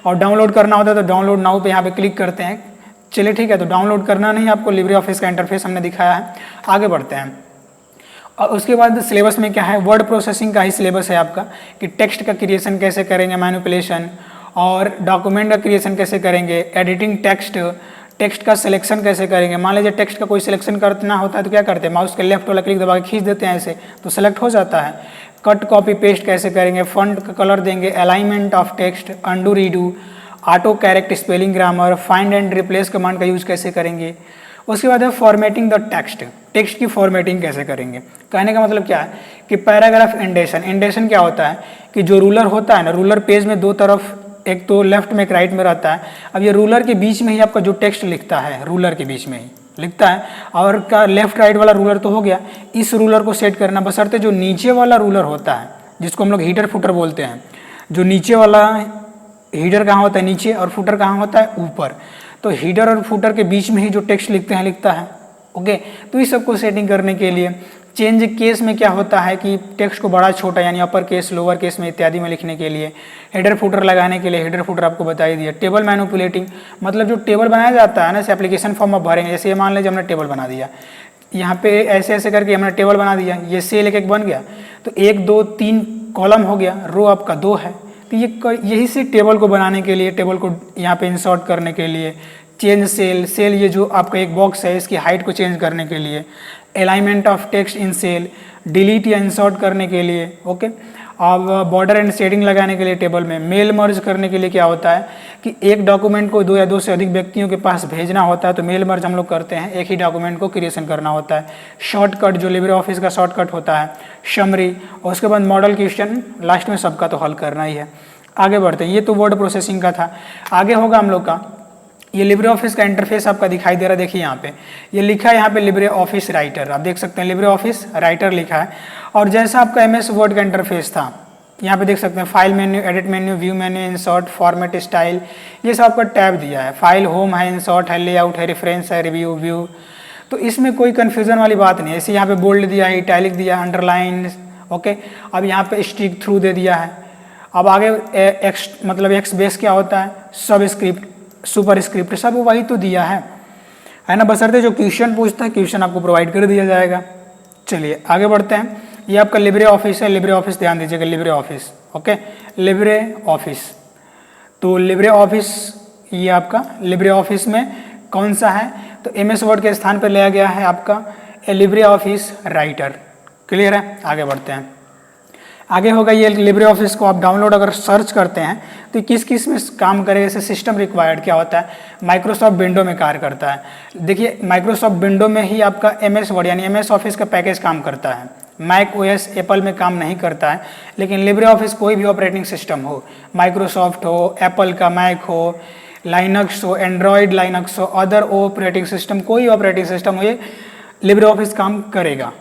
और डाउनलोड करना होता है तो डाउनलोड नाउ पे यहाँ पे क्लिक करते हैं। चलिए ठीक है, तो डाउनलोड करना नहीं, आपको लिब्रे ऑफिस का इंटरफेस हमने दिखाया है। आगे बढ़ते हैं। और उसके बाद सिलेबस में क्या है, वर्ड प्रोसेसिंग का ही सिलेबस है आपका, कि टेक्स्ट का क्रिएशन कैसे करेंगे, मैनिपुलेशन, और डॉक्यूमेंट का क्रिएशन कैसे करेंगे, एडिटिंग टेक्स्ट का सिलेक्शन कैसे करेंगे। मान लीजिए टेक्स्ट का कोई सिलेक्शन करना होता है तो क्या करते हैं, माउस के लेफ्ट वाला क्लिक दबा के खींच देते हैं, ऐसे तो सेलेक्ट हो जाता है। कट कॉपी पेस्ट कैसे करेंगे, फॉन्ट का कलर देंगे, alignment of text, undo redo, auto correct spelling grammar, find and replace command का यूज कैसे करेंगे। उसके बाद है फॉर्मेटिंग द टेक्स्ट की फॉर्मेटिंग कैसे करेंगे। कहने का मतलब क्या है कि पैराग्राफ इंडेशन क्या होता है कि जो रूलर होता है ना, रूलर पेज में दो तरफ, एक तो लेफ्ट में एक राइट में रहता है। अब ये रूलर के बीच में ही आपका जो टेक्स्ट लिखता है, रूलर के बीच में ही लिखता है, और का लेफ्ट राइट वाला रूलर तो हो गया। इस रूलर को सेट करना, बशर्ते जो नीचे वाला रूलर होता है, जिसको हम लोग हीडर फुटर बोलते हैं, जो नीचे वाला हीडर कहाँ होता है, नीचे, और फुटर कहाँ होता है, ऊपर। तो हीडर और फुटर के बीच में ही जो टेक्स्ट लिखते हैं लिखता है। ओके, तो इस सबको सेटिंग करने के लिए चेंज केस में क्या होता है कि टेक्स्ट को बड़ा छोटा यानी अपर केस, लोअर केस में इत्यादि में लिखने के लिए, हेडर फुटर लगाने के लिए, हेडर फुटर आपको बता ही दिया। टेबल मैनिपुलेटिंग, मतलब जो टेबल बनाया जाता है ना, जैसे एप्लीकेशन फॉर्म आप भरेंगे, जैसे ये मान लीजिए हमने टेबल बना दिया, यहाँ पे ऐसे ऐसे करके हमने टेबल बना दिया, ये सेल एक बन गया, तो 1 2 3 कॉलम हो गया, रो आपका 2 है। तो ये यही से टेबल को बनाने के लिए, टेबल को यहाँ पे इंसर्ट करने के लिए, चेंज सेल ये जो आपका एक बॉक्स है, इसकी हाइट को चेंज करने के लिए, alignment of text in cell, delete या इंसर्ट करने के लिए। ओके, अब बॉर्डर एंड शेडिंग लगाने के लिए टेबल में, मेल मर्ज करने के लिए क्या होता है कि एक डॉक्यूमेंट को 2 या 2 से अधिक व्यक्तियों के पास भेजना होता है, तो मेल मर्ज हम लोग करते हैं, एक ही डॉक्यूमेंट को क्रिएशन करना होता है। शॉर्टकट, जो लिब्रे ऑफिस का शॉर्टकट होता है, समरी, और उसके बाद मॉडल क्वेश्चन, लास्ट में सबका तो हल करना ही है। आगे बढ़ते हैं, ये तो वर्ड प्रोसेसिंग का था। आगे होगा हम लोग का, ये लिब्रे ऑफिस का इंटरफेस आपका दिखाई दे रहा है, देखिए यहाँ पे ये लिखा है, यहाँ पे लिब्रे ऑफिस राइटर, आप देख सकते हैं लिब्रे ऑफिस राइटर लिखा है। और जैसा आपका MS वर्ड का इंटरफेस था, यहाँ पे देख सकते हैं file menu, edit menu, view menu, insert, format, style, ये सब आपका टैब दिया है। फाइल होम है, इंसर्ट है, लेआउट है, रेफरेंस है, रिव्यू, व्यू, तो इसमें कोई कन्फ्यूजन वाली बात नहीं है। इसे यहाँ पे बोल्ड दिया है, इटैलिक दिया, अंडरलाइन। ओके, अब यहाँ पे स्टिक थ्रू दे दिया है। अब आगे मतलब एक्स बेस क्या होता है, सब स्क्रिप्ट, सुपर स्क्रिप्ट, सब वही तो दिया है ना, बशर्ते जो क्वेश्चन पूछता है, क्वेश्चन आपको प्रोवाइड कर दिया जाएगा। चलिए आगे बढ़ते हैं। ये आपका लिब्रे ऑफिस है, लिब्रे ऑफिस ध्यान दीजिएगा, Libre office. Okay, Libre office, तो लिब्रे ऑफिस ये आपका लिब्रे ऑफिस में कौन सा है, तो MS वर्ड के स्थान पर लिया गया है आपका लिब्रे ऑफिस राइटर। क्लियर है, आगे बढ़ते हैं। आगे होगा ये लिब्रे ऑफिस को आप डाउनलोड अगर सर्च करते हैं तो किस किस में काम करेगा, जैसे सिस्टम रिक्वायर्ड क्या होता है, माइक्रोसॉफ्ट विंडो में कार्य करता है। देखिए माइक्रोसॉफ्ट विंडो में ही आपका MS वर्ड यानी MS ऑफिस का पैकेज काम करता है, मैक OS एप्पल में काम नहीं करता है। लेकिन लिब्रे ऑफिस कोई भी ऑपरेटिंग सिस्टम हो, माइक्रोसॉफ्ट हो, एप्पल का मैक हो, लाइनक्स हो, एंड्रॉयड लाइनक्स हो, अदर ऑपरेटिंग सिस्टम, कोई ऑपरेटिंग सिस्टम हो, ये लिब्रे ऑफिस काम करेगा,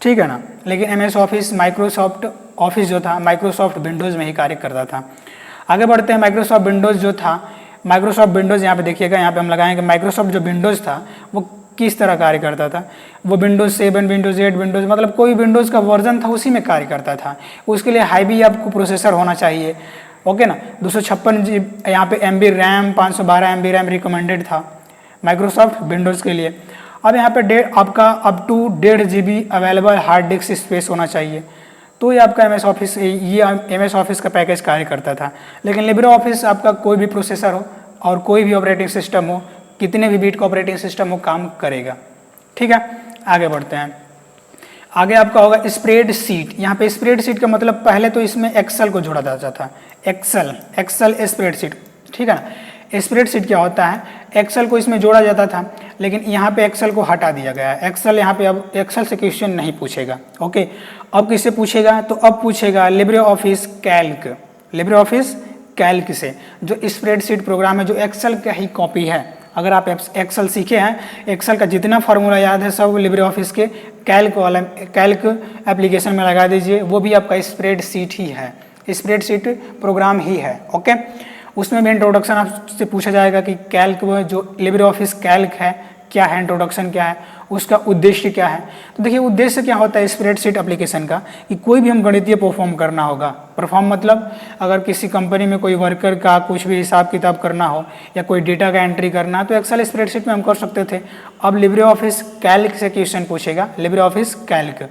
ठीक है ना। लेकिन MS ऑफिस, माइक्रोसॉफ्ट ऑफिस जो था माइक्रोसॉफ्ट विंडोज़ में ही कार्य करता था। आगे बढ़ते हैं। माइक्रोसॉफ्ट विंडोज़ जो था, माइक्रोसॉफ्ट विंडोज़ यहाँ पे देखिएगा, यहाँ पे हम लगाएंगे माइक्रोसॉफ्ट जो विंडोज़ था वो किस तरह कार्य करता था। वो विंडोज़ 7, विंडोज़ 8, विंडोज़ मतलब कोई विंडोज़ का वर्जन था उसी में कार्य करता था। उसके लिए हाई भी आपको प्रोसेसर होना चाहिए, ओके ना। 256 GB यहाँ पे MB RAM, 512 MB RAM recommended था माइक्रोसॉफ्ट विंडोज़ के लिए। अब यहाँ पे आपका up to 1.5 GB available hard disk space होना चाहिए, तो ये आपका MS ऑफिस, ये MS ऑफिस का पैकेज कार्य करता था। लेकिन लिब्रे ऑफिस आपका कोई भी प्रोसेसर हो और कोई भी ऑपरेटिंग सिस्टम हो, कितने भी बीट का ऑपरेटिंग सिस्टम हो, काम करेगा, ठीक है। आगे बढ़ते हैं। आगे आपका होगा स्प्रेडशीट। यहाँ पे स्प्रेडशीट का मतलब पहले तो इसमें एक्सेल को जोड़ा जाता था, एक्सेल स्प्रेडशीट, ठीक है ना। स्प्रेडशीट क्या होता है, एक्सेल को इसमें जोड़ा जाता था, लेकिन यहाँ पे एक्सेल को हटा दिया गया है। एक्सेल यहाँ पे अब एक्सेल से क्वेश्चन नहीं पूछेगा, ओके। अब किससे पूछेगा, तो अब पूछेगा Libre office Calc, Libre office Calc से। जो स्प्रेडशीट प्रोग्राम है जो एक्सेल का ही कॉपी है। अगर आप एक्सेल सीखे हैं, एक्सेल का जितना फार्मूला याद है सब लिब्रे ऑफिस के कैल्क एप्लीकेशन में लगा दीजिए, वो भी आपका स्प्रेडशीट ही है, स्प्रेडशीट प्रोग्राम ही है। ओके, उसमें भी इंट्रोडक्शन आपसे पूछा जाएगा कि कैल्क जो लिब्रे ऑफिस कैल्क है क्या है, इंट्रोडक्शन क्या है, उसका उद्देश्य क्या है। तो देखिए उद्देश्य क्या होता है स्प्रेडशीट एप्लीकेशन का, कि कोई भी हम गणितीय परफॉर्म करना होगा। परफॉर्म मतलब अगर किसी कंपनी में कोई वर्कर का कुछ भी हिसाब किताब करना हो या कोई डेटा का एंट्री करना हो तो एक्सेल स्प्रेडशीट में हम कर सकते थे। अब लिब्रे ऑफिस कैल्क से क्वेश्चन पूछेगा, Libre office Calc.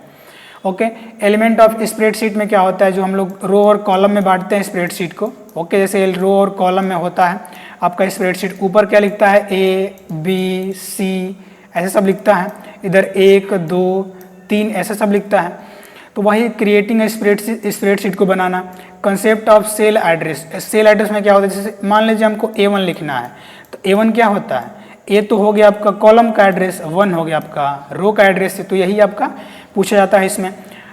Okay, element of spreadsheet में क्या होता है, जो हम लोग रो और कॉलम में बांटते हैं स्प्रेडशीट को। ओके, जैसे रो और कॉलम में होता है आपका स्प्रेडशीट, ऊपर क्या लिखता है ए बी सी ऐसे सब लिखता है, इधर 1 2 3 ऐसे सब लिखता है। तो वही क्रिएटिंग स्प्रेडशीट को बनाना। Concept of cell address, cell address में क्या होता है, जैसे मान लीजिए हमको A1 लिखना है तो A1 क्या होता है, ए तो हो गया आपका कॉलम का एड्रेस, 1 हो गया आपका रो का एड्रेस, तो यही आपका पूछा जाता है इसमें।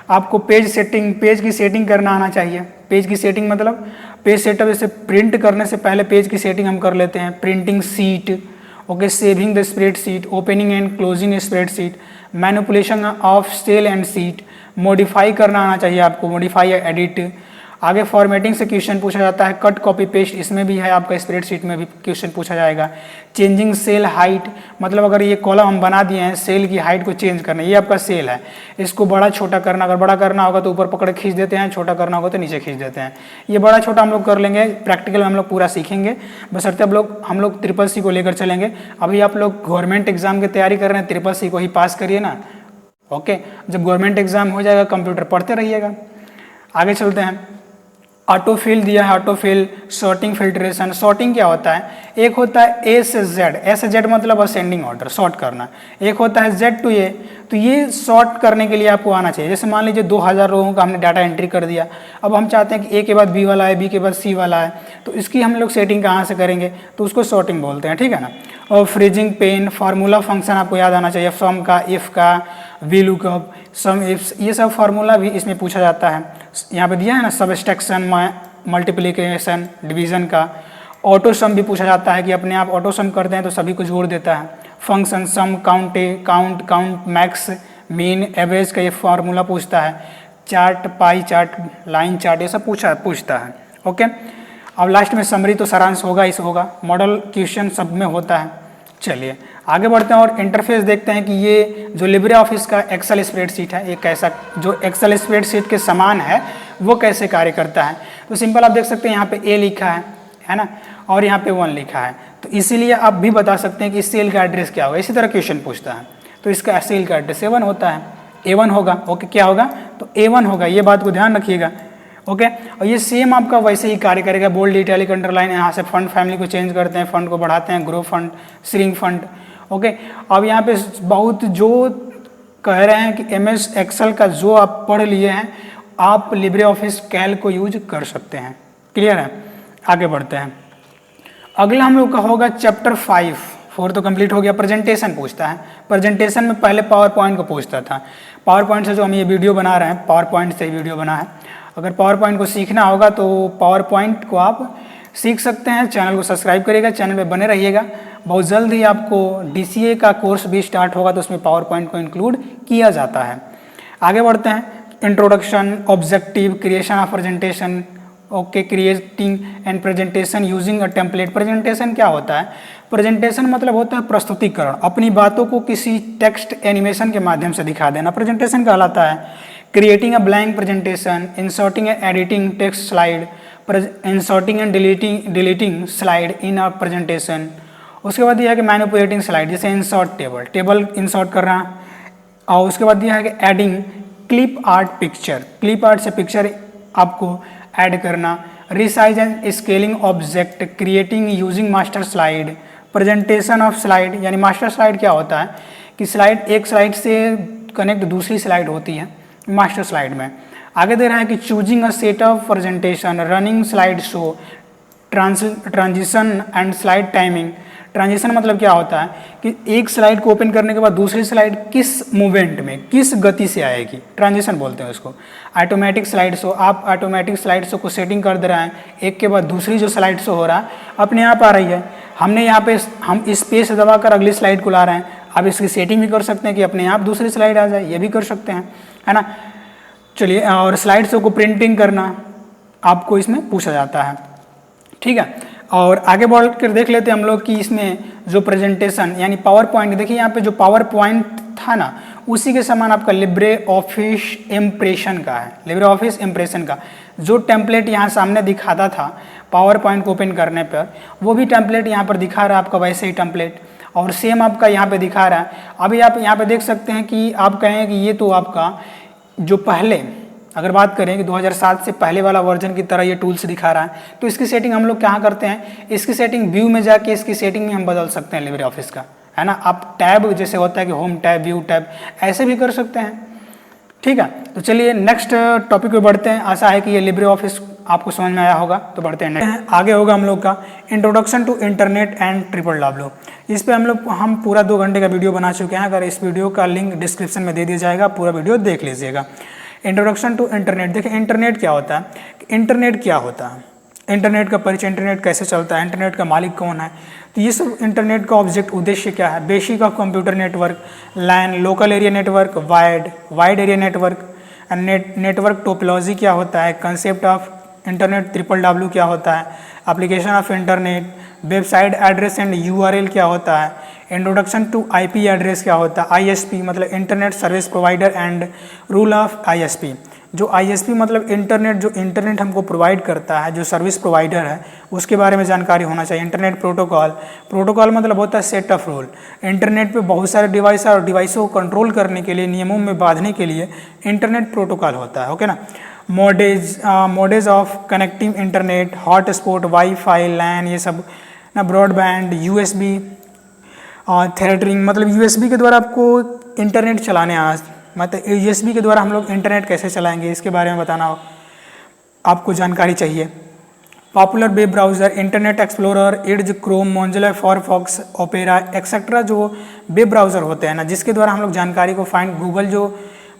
आपको पेज सेटिंग, पेज की सेटिंग करना आना चाहिए। पेज की सेटिंग मतलब पेज सेटअप, जैसे प्रिंट करने से पहले पेज की सेटिंग हम कर लेते हैं, printing sheet. Okay, saving the spreadsheet, opening and closing spreadsheet, manipulation of cell and sheet, modify करना आना चाहिए आपको, मॉडिफाई या एडिट। आगे फॉर्मेटिंग से क्वेश्चन पूछा जाता है, कट कॉपी पेस्ट इसमें भी है आपका, स्प्रेडशीट में भी क्वेश्चन पूछा जाएगा। चेंजिंग सेल हाइट, मतलब अगर ये कॉलम हम बना दिए हैं, सेल की हाइट को चेंज करना, ये आपका सेल है, इसको बड़ा छोटा करना, अगर बड़ा करना होगा तो ऊपर पकड़ खींच देते हैं, छोटा करना होगा तो नीचे खींच देते हैं। ये बड़ा छोटा हम लोग कर लेंगे, प्रैक्टिकल में हम लोग पूरा सीखेंगे, बशर्ते हम लोग CCC को लेकर चलेंगे। अभी आप लोग गवर्नमेंट एग्जाम की तैयारी कर रहे हैं, CCC को ही पास करिए ना। ओके, जब गवर्नमेंट एग्जाम हो जाएगा कंप्यूटर पढ़ते रहिएगा। आगे चलते हैं, ऑटोफिल दिया है, ऑटोफिल, सॉर्टिंग, फिल्ट्रेशन। सॉर्टिंग क्या होता है, एक होता है ए से जेड, ए से जेड मतलब असेंडिंग ऑर्डर, सॉर्ट करना। एक होता है जेड टू ए, तो ये सॉर्ट करने के लिए आपको आना चाहिए। जैसे मान लीजिए 2000 लोगों का हमने डाटा एंट्री कर दिया, अब हम चाहते हैं कि ए के बाद बी वाला है, बी के बाद सी वाला है, तो इसकी हम लोग सेटिंग कहाँ से करेंगे, तो उसको सॉर्टिंग बोलते हैं, ठीक है ना। और फ्रीजिंग पेन, फार्मूला फंक्शन आपको याद आना चाहिए, सम का, इफ का, वी लुकअप, सम इफ्स, ये सब फार्मूला भी इसमें पूछा जाता है। यहाँ पे दिया है ना, सबस्ट्रैक्शन, मल्टीप्लिकेशन, डिवीजन का। ऑटो सम भी पूछा जाता है कि अपने आप ऑटो सम करते हैं तो सभी को जोड़ देता है। फंक्शन सम, काउंट, मैक्स, मीन, एवरेज का ये फार्मूला पूछता है। Chart, pie chart, line chart, ये सब पूछता है। ओके, अब लास्ट में समरी तो सारांश होगा इस होगा, मॉडल क्वेश्चन सब में होता है। चलिए आगे बढ़ते हैं और इंटरफेस देखते हैं कि ये जो लिब्रे ऑफिस का एक्सेल स्प्रेडशीट है, ये कैसा, जो एक्सेल स्प्रेडशीट के समान है वो कैसे कार्य करता है। तो सिंपल आप देख सकते हैं यहाँ पे ए लिखा है ना, और यहाँ पे 1 लिखा है, तो इसीलिए आप भी बता सकते हैं कि सेल का एड्रेस क्या होगा। इसी तरह क्वेश्चन पूछता है तो इसका सेल का एड्रेस A1 होता है, A1 होगा। ओके, क्या होगा, तो A1 होगा, ये बात को ध्यान रखिएगा। ओके, और ये सेम आपका वैसे ही कार्य करेगा, बोल्ड, इटैलिक, अंडरलाइन। यहाँ से फंड फैमिली को चेंज करते हैं, फंड को बढ़ाते हैं, grow fund, shrink fund. Okay, अब यहाँ पे बहुत जो कह रहे हैं कि MS एक्सेल का जो आप पढ़ लिए हैं आप लिब्रे ऑफिस कैल्क को यूज कर सकते हैं। क्लियर है, आगे बढ़ते हैं। अगला हम लोग का होगा चैप्टर 4 तो कंप्लीट हो गया। प्रेजेंटेशन पूछता है, प्रेजेंटेशन में पहले पावर पॉइंट को पूछता था। पावर पॉइंट से जो हम ये वीडियो बना रहे हैं, पावर पॉइंट से वीडियो बना है। अगर पावर पॉइंट को सीखना होगा तो पावर पॉइंट को आप सीख सकते हैं। चैनल को सब्सक्राइब करिएगा, चैनल पे बने रहिएगा। बहुत जल्द ही आपको DCA का कोर्स भी स्टार्ट होगा तो उसमें पावर पॉइंट को इंक्लूड किया जाता है। आगे बढ़ते हैं, introduction, objective, creation of presentation. Okay, creating and presentation using a template. Presentation क्या होता है, प्रेजेंटेशन मतलब होता है प्रस्तुतिकरण, अपनी बातों को किसी टेक्स्ट एनिमेशन के माध्यम से दिखा देना, प्रेजेंटेशन कहलाता है। Creating a blank presentation, inserting and editing text slide, inserting and deleting slide in a presentation. उसके बाद दिया है कि मैनिपुलेटिंग स्लाइड, जैसे इंसर्ट टेबल इंसर्ट करना। और उसके बाद दिया है कि adding clip art picture, clip art से पिक्चर आपको ऐड करना। Resize and scaling object, creating using master slide, presentation of slide, यानी मास्टर स्लाइड क्या होता है कि स्लाइड एक स्लाइड से कनेक्ट दूसरी स्लाइड होती है मास्टर स्लाइड में। आगे दे रहा है कि choosing a set of presentation, running slide show, transition and slide timing. Transition मतलब क्या होता है कि एक स्लाइड को ओपन करने के बाद दूसरी स्लाइड किस मूवमेंट में, किस गति से आएगी, ट्रांजिशन बोलते हैं उसको। ऑटोमेटिक स्लाइड शो, आप ऑटोमेटिक स्लाइड शो को सेटिंग कर दे रहे हैं, एक के बाद दूसरी जो स्लाइड शो हो रहा है अपने आप आ रही है। हमने यहाँ पे हम स्पेस दबाकर अगली स्लाइड को ला रहे हैं, आप इसकी सेटिंग भी कर सकते हैं कि अपने आप दूसरी स्लाइड आ जाए, ये भी कर सकते हैं, है ना। चलिए, और स्लाइड शो को प्रिंटिंग करना आपको इसमें पूछा जाता है, ठीक है। और आगे बढ़ कर देख लेते हैं हम लोग कि इसमें जो प्रेजेंटेशन यानी पावर पॉइंट, देखिए यहाँ पे जो पावर पॉइंट था ना उसी के समान आपका लिब्रे ऑफिस इम्प्रेशन का है। लिब्रे ऑफिस इम्प्रेशन का जो टेम्पलेट यहाँ सामने दिखाता था पावर पॉइंट को ओपन करने पर, वो भी टेम्पलेट यहाँ पर दिखा रहा है आपका, वैसे ही टेम्पलेट और सेम आपका यहाँ पे दिखा रहा है। अभी आप यहाँ पे देख सकते हैं कि आप कहें कि ये तो आपका जो पहले अगर बात करें कि 2007 से पहले वाला वर्जन की तरह ये टूल्स दिखा रहा है, तो इसकी सेटिंग हम लोग क्या करते हैं, इसकी सेटिंग व्यू में जाके इसकी सेटिंग में हम बदल सकते हैं लिब्रे ऑफिस का, है ना। आप टैब जैसे होता है कि होम टैब, व्यू टैब, ऐसे भी कर सकते हैं, ठीक है। तो चलिए नेक्स्ट टॉपिक पे बढ़ते हैं। आशा है कि ये लिब्रे ऑफिस आपको समझ में आया होगा, तो बढ़ते हैं नेक्स्ट। आगे होगा हम लोग का introduction to internet and triple. इस पे हम पूरा 2 घंटे का वीडियो बना चुके हैं। अगर इस वीडियो का लिंक डिस्क्रिप्शन में दे दिया जाएगा, पूरा वीडियो देख लीजिएगा। इंट्रोडक्शन टू इंटरनेट, देखिए इंटरनेट क्या होता है, इंटरनेट क्या होता है, इंटरनेट का परिचय, इंटरनेट कैसे चलता है, इंटरनेट का मालिक कौन है, तो ये सब इंटरनेट का ऑब्जेक्ट उद्देश्य क्या है। Basic of computer network, LAN, local area network, wide area network, network topology क्या होता है, कंसेप्ट ऑफ इंटरनेट, ट्रिपल क्या होता है, application of internet, website address and URL क्या होता है, इंट्रोडक्शन टू आईपी एड्रेस क्या होता है, आईएसपी मतलब internet service provider and rule of ISP. जो आईएसपी मतलब इंटरनेट हमको प्रोवाइड करता है, जो सर्विस प्रोवाइडर है, उसके बारे में जानकारी होना चाहिए। इंटरनेट प्रोटोकॉल मतलब होता है सेट ऑफ रूल। इंटरनेट पे बहुत सारे डिवाइस और डिवाइसों को कंट्रोल करने के लिए, नियमों में बांधने के लिए इंटरनेट प्रोटोकॉल होता है, ओके ना। Modes of connecting internet, hotspot, wifi, LAN, ये सब ना, ब्रॉडबैंड, यूएसबी और थ्रेडरिंग मतलब यूएसबी के द्वारा आपको इंटरनेट चलाने मतलब यूएसबी के द्वारा हम लोग इंटरनेट कैसे चलाएंगे, इसके बारे में बताना आपको जानकारी चाहिए। Popular web browser, internet explorer, edge, Chrome, Mozilla, Firefox, opera etcetera, जो वेब ब्राउज़र होते हैं ना, जिसके द्वारा हम लोग जानकारी को फाइंड, गूगल जो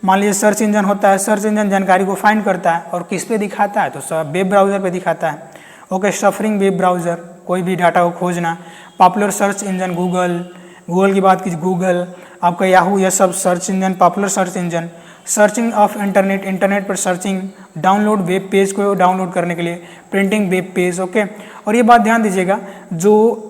मान लीजिए सर्च इंजन होता है, सर्च इंजन जानकारी को फाइंड करता है और किस पे दिखाता है, तो वेब ब्राउज़र पे दिखाता है, ओके। सफरिंग वेब ब्राउज़र, कोई भी डाटा को खोजना। पॉपुलर सर्च इंजन, गूगल की बात कीजिए, गूगल, आपका याहू, यह सब search engine, popular search engine. Searching of internet पर सर्चिंग, डाउनलोड वेब पेज को डाउनलोड करने के लिए, प्रिंटिंग वेब पेज, ओके। और ये बात ध्यान दीजिएगा, जो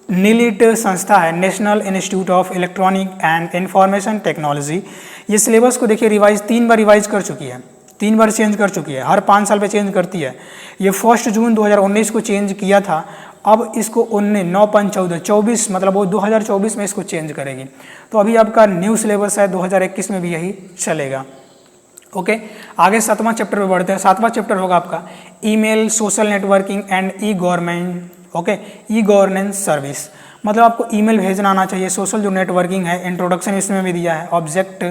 नीलिट संस्था है, national institute of electronic and information technology, ये सिलेबस को देखिए 3 बार रिवाइज कर चुकी है, 3 बार चेंज कर चुकी है, हर 5 साल पे चेंज करती है। ये 1 जून 2019 को चेंज किया था, अब इसको 24 मतलब वो 2024 में इसको चेंज करेगी। तो अभी आपका न्यू सिलेबस है, 2021 में भी यही चलेगा, ओके। आगे 7वां चैप्टर पे बढ़ते हैं। 7वां चैप्टर होगा आपका email, social networking and E government, okay. E governance service मतलब आपको ईमेल भेजना आना चाहिए। सोशल जो नेटवर्किंग है, इंट्रोडक्शन इसमें भी दिया है, ऑब्जेक्ट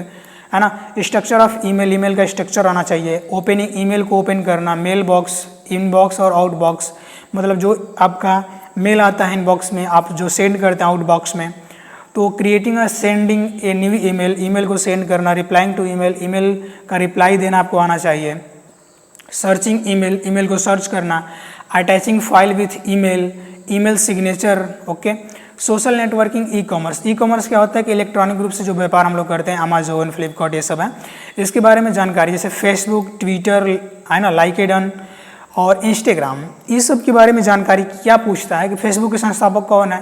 है ना। स्ट्रक्चर ऑफ ईमेल, ईमेल का स्ट्रक्चर आना चाहिए। ओपनिंग, ईमेल को ओपन करना, मेल बॉक्स, इनबॉक्स और आउटबॉक्स मतलब जो आपका मेल आता है इनबॉक्स में, आप जो सेंड करते हैं आउटबॉक्स में, तो क्रिएटिंग और sending a new email, email को सेंड करना। रिप्लाइंग टू ईमेल, ईमेल का रिप्लाई देना आपको आना चाहिए। सर्चिंग ईमेल, ईमेल को सर्च करना। Attaching file with email, email signature, okay. Social networking, e commerce, e commerce क्या होता है कि इलेक्ट्रॉनिक रूप से जो व्यापार हम लोग करते हैं, अमेजोन, फ्लिपकार्ट, ये सब है, इसके बारे में जानकारी, जैसे फेसबुक, ट्विटर है ना, लाइकेडन और इंस्टाग्राम, इस सब के बारे में जानकारी क्या पूछता है कि फेसबुक के संस्थापक कौन है,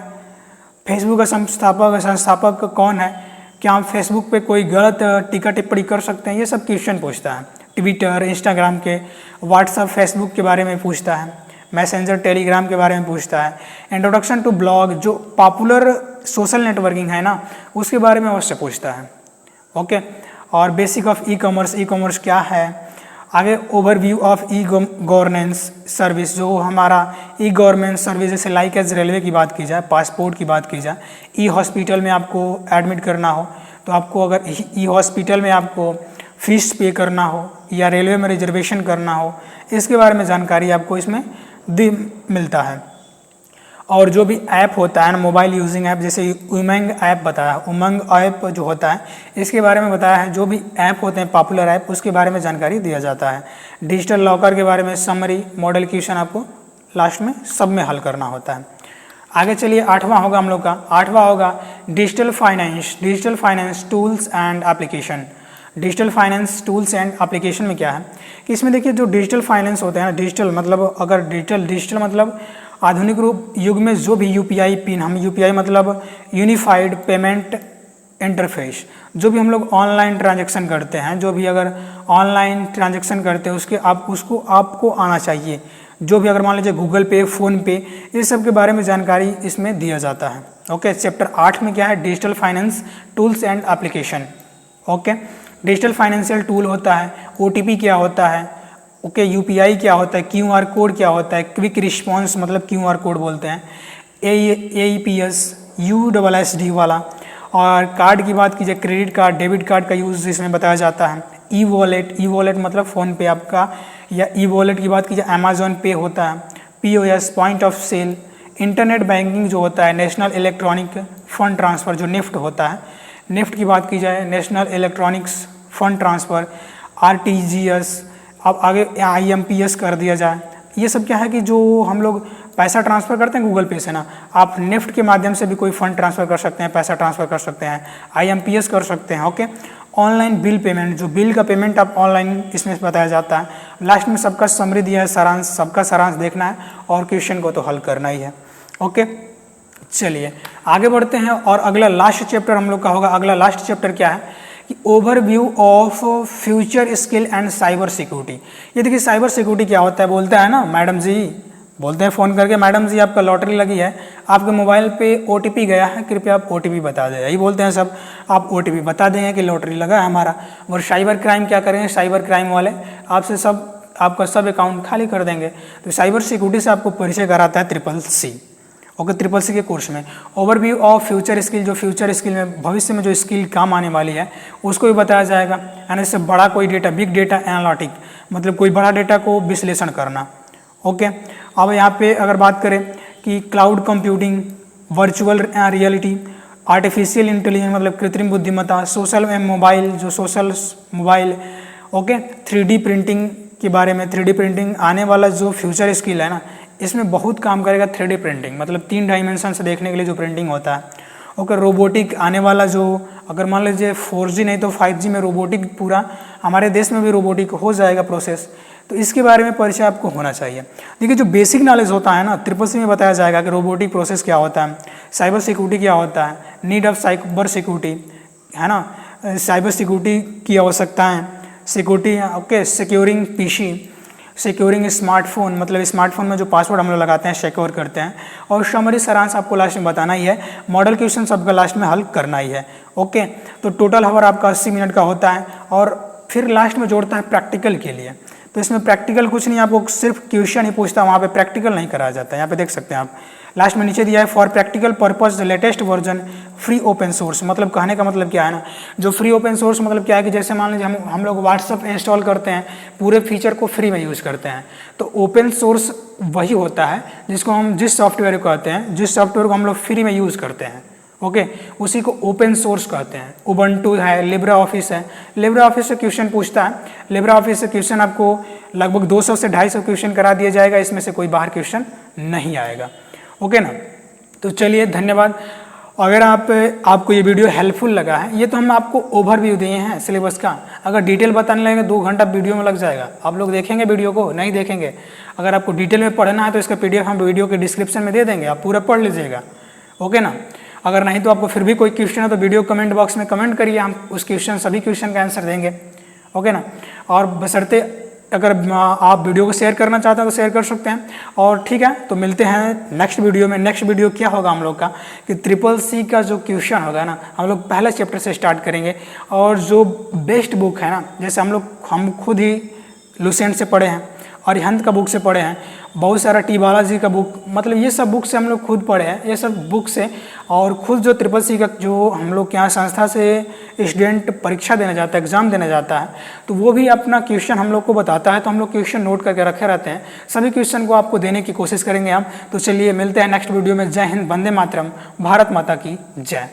फेसबुक का संस्थापक कौन है, क्या हम फेसबुक पे कोई गलत टीका टिप्पणी कर सकते हैं, ये सब क्वेश्चन पूछता है। ट्विटर, इंस्टाग्राम के, व्हाट्सअप, फेसबुक के बारे में पूछता है। मैसेंजर, टेलीग्राम के बारे में पूछता है। इंट्रोडक्शन टू ब्लॉग, जो पॉपुलर सोशल नेटवर्किंग है ना, उसके बारे में अवश्य पूछता है, ओके। और basic of e commerce, e commerce क्या है। आगे overview of e governance service, जो हमारा ई गवर्नेंस सर्विस जैसे लाइक एज रेलवे की बात की जाए, पासपोर्ट की बात की जाए, ई हॉस्पिटल में आपको एडमिट करना हो तो आपको अगर ई हॉस्पिटल में आपको फीस पे करना हो या रेलवे में रिजर्वेशन करना हो, इसके बारे में जानकारी आपको इसमें मिलता है। और जो भी ऐप होता है ना, मोबाइल यूजिंग ऐप, जैसे उमंग ऐप बताया, उमंग ऐप जो होता है इसके बारे में बताया है। जो भी ऐप होते हैं पॉपुलर ऐप, उसके बारे में जानकारी दिया जाता है। डिजिटल लॉकर के बारे में समरी, मॉडल क्वेश्चन आपको लास्ट में सब में हल करना होता है। आगे चलिए 8वां होगा हम लोग का, 8वां होगा digital finance. Digital finance tools and application. Digital finance tools and application में क्या है कि इसमें देखिए जो डिजिटल फाइनेंस होते हैं ना, डिजिटल मतलब अगर डिजिटल मतलब आधुनिक रूप युग में जो भी यूपीआई पिन, हम यूपीआई मतलब यूनिफाइड पेमेंट इंटरफेस, जो भी हम लोग ऑनलाइन ट्रांजैक्शन करते हैं, जो भी अगर ऑनलाइन ट्रांजैक्शन करते हैं उसके आपको आना चाहिए। जो भी अगर मान लीजिए गूगल पे, फ़ोन पे, इस सब के बारे में जानकारी इसमें दिया जाता है। ओके, चैप्टर 8 में क्या है, digital finance tools and application. Okay, digital financial tool होता है, ओटीपी क्या होता है, ओके, यूपीआई क्या होता है, क्यूआर कोड क्या होता है, क्विक रिस्पॉन्स मतलब क्यूआर कोड बोलते हैं, एईपीएस, यूएसएसडी वाला। और कार्ड की बात कीजिए, क्रेडिट कार्ड, डेबिट कार्ड का यूज़ इसमें बताया जाता है। ई वॉलेट मतलब फ़ोन पे आपका, या ई वॉलेट की बात कीजिए अमेजोन पे होता है। POS, point of sale. Internet banking जो होता है, नेशनल इलेक्ट्रॉनिक फंड ट्रांसफ़र जो निफ्ट होता है, निफ्ट की बात की जाए, national electronics fund transfer, RTGS, अब आगे आईएमपीएस कर दिया जाए। ये सब क्या है कि जो हम लोग पैसा ट्रांसफ़र करते हैं गूगल पे से ना, आप निफ्ट के माध्यम से भी कोई फंड ट्रांसफ़र कर सकते हैं, पैसा ट्रांसफ़र कर सकते हैं, आईएमपीएस कर सकते हैं। ओके, ऑनलाइन बिल पेमेंट, जो बिल का पेमेंट आप ऑनलाइन इसमें बताया जाता है। लास्ट में सबका समरी दिया है, सारांश, सबका सारांश देखना है और क्वेश्चन को तो हल करना ही है। ओके, चलिए आगे बढ़ते हैं और अगला लास्ट चैप्टर हम लोग का होगा। अगला लास्ट चैप्टर क्या है कि overview of future skill and cyber security. ये देखिए साइबर सिक्योरिटी क्या होता है, बोलता है ना मैडम जी, बोलते हैं फ़ोन करके, मैडम जी आपका लॉटरी लगी है, आपके मोबाइल पे ओटीपी गया है, कृपया आप ओटीपी बता दें। यही बोलते हैं सब, आप ओटीपी बता देंगे कि लॉटरी लगा है हमारा। और साइबर क्राइम क्या करेंगे, साइबर क्राइम वाले आपसे आपका सब अकाउंट खाली कर देंगे। तो साइबर सिक्योरिटी से आपको परिचय कराता है CCC। ओके, CCC के कोर्स में ओवरव्यू ऑफ फ्यूचर स्किल, जो फ्यूचर स्किल में भविष्य में जो स्किल काम आने वाली है उसको भी बताया जाएगा। यानी इससे बड़ा कोई डेटा, बिग डेटा एनालिटिक मतलब कोई बड़ा डेटा को विश्लेषण करना। ओके, अब यहाँ पे अगर बात करें कि cloud computing, virtual reality, artificial intelligence मतलब कृत्रिम बुद्धिमत्ता, सोशल मोबाइल, जो social mobile. Okay, 3D printing के बारे में, 3D प्रिंटिंग आने वाला जो फ्यूचर स्किल है ना, इसमें बहुत काम करेगा 3D प्रिंटिंग मतलब 3 डायमेंशन से देखने के लिए जो प्रिंटिंग होता है। ओके, रोबोटिक आने वाला जो, अगर मान लीजिए 4G नहीं तो 5G में रोबोटिक पूरा हमारे देश में भी रोबोटिक हो जाएगा प्रोसेस, तो इसके बारे में परिचय आपको होना चाहिए। देखिए जो बेसिक नॉलेज होता है ना, CCC में बताया जाएगा कि रोबोटिक प्रोसेस क्या होता है, साइबर सिक्योरिटी क्या होता है, नीड ऑफ साइबर सिक्योरिटी है ना, साइबर सिक्योरिटी की आवश्यकता है, security. Okay, securing PC, securing smartphone मतलब स्मार्टफोन में जो पासवर्ड हम लोग लगाते हैं सिक्योर करते हैं। और समरी सारांश आपको लास्ट में बताना ही है, मॉडल क्वेश्चन सबका लास्ट में हल करना ही है। ओके, तो टोटल हावर आपका 80 मिनट का होता है और फिर लास्ट में जोड़ता है प्रैक्टिकल के लिए। तो इसमें प्रैक्टिकल कुछ नहीं, आपको सिर्फ क्वेश्चन ही पूछता है, वहाँ पे प्रैक्टिकल नहीं कराया जाता है। यहाँ पे देख सकते हैं आप, लास्ट में नीचे दिया है for practical purpose latest version free open source. मतलब कहने का मतलब क्या है ना, जो फ्री ओपन सोर्स मतलब क्या है कि जैसे मान लीजिए हम लोग व्हाट्सअप इंस्टॉल करते हैं, पूरे फीचर को फ्री में यूज़ करते हैं। तो ओपन सोर्स वही होता है जिसको हम, जिस सॉफ्टवेयर को कहते हैं, जिस सॉफ्टवेयर को हम लोग फ्री में यूज़ करते हैं। ओके, उसी को ओपन सोर्स कहते हैं। उबंटू है, लिब्रा ऑफिस है, लिब्रा ऑफिस से क्वेश्चन पूछता है, लिब्रा ऑफिस से क्वेश्चन आपको लगभग 200 से 250 क्वेश्चन करा दिया जाएगा, इसमें से कोई बाहर क्वेश्चन नहीं आएगा। ओके ना, तो चलिए धन्यवाद। अगर आपको ये वीडियो हेल्पफुल लगा है, ये तो हम आपको ओवरव्यू दिए हैं सिलेबस का, अगर डिटेल बताने लगेंगे 2 घंटा वीडियो में लग जाएगा। आप लोग देखेंगे वीडियो को, नहीं देखेंगे। अगर आपको डिटेल में पढ़ना है तो इसका PDF हम वीडियो के डिस्क्रिप्शन में दे देंगे, आप पूरा पढ़ लीजिएगा। ओके ना, अगर नहीं तो आपको फिर भी कोई क्वेश्चन है तो वीडियो कमेंट बॉक्स में कमेंट करिए, हम उस क्वेश्चन सभी क्वेश्चन का आंसर देंगे। ओके ना, और बशर्ते अगर आप वीडियो को शेयर करना चाहते हैं तो शेयर कर सकते हैं। और ठीक है, तो मिलते हैं नेक्स्ट वीडियो में। नेक्स्ट वीडियो क्या होगा हम लोग का कि CCC का जो क्वेश्चन होगा ना, हम लोग पहले चैप्टर से स्टार्ट करेंगे। और जो बेस्ट बुक है ना, जैसे हम खुद ही लुसेंट से पढ़े हैं अरिहंत का बुक से पढ़े हैं, बहुत सारा टी बालाजी का बुक, मतलब ये सब बुक से हम लोग खुद पढ़े हैं, ये सब बुक से। और खुद जो ट्रिपल सी का जो हम लोग के यहाँ संस्था से स्टूडेंट परीक्षा देने जाता है, एग्ज़ाम देने जाता है, तो वो भी अपना क्वेश्चन हम लोग को बताता है, तो हम लोग क्वेश्चन नोट करके रखे रहते हैं। सभी क्वेश्चन को आपको देने की कोशिश करेंगे हम। तो चलिए मिलते हैं नेक्स्ट वीडियो में। जय हिंद, वंदे मातरम, भारत माता की जय।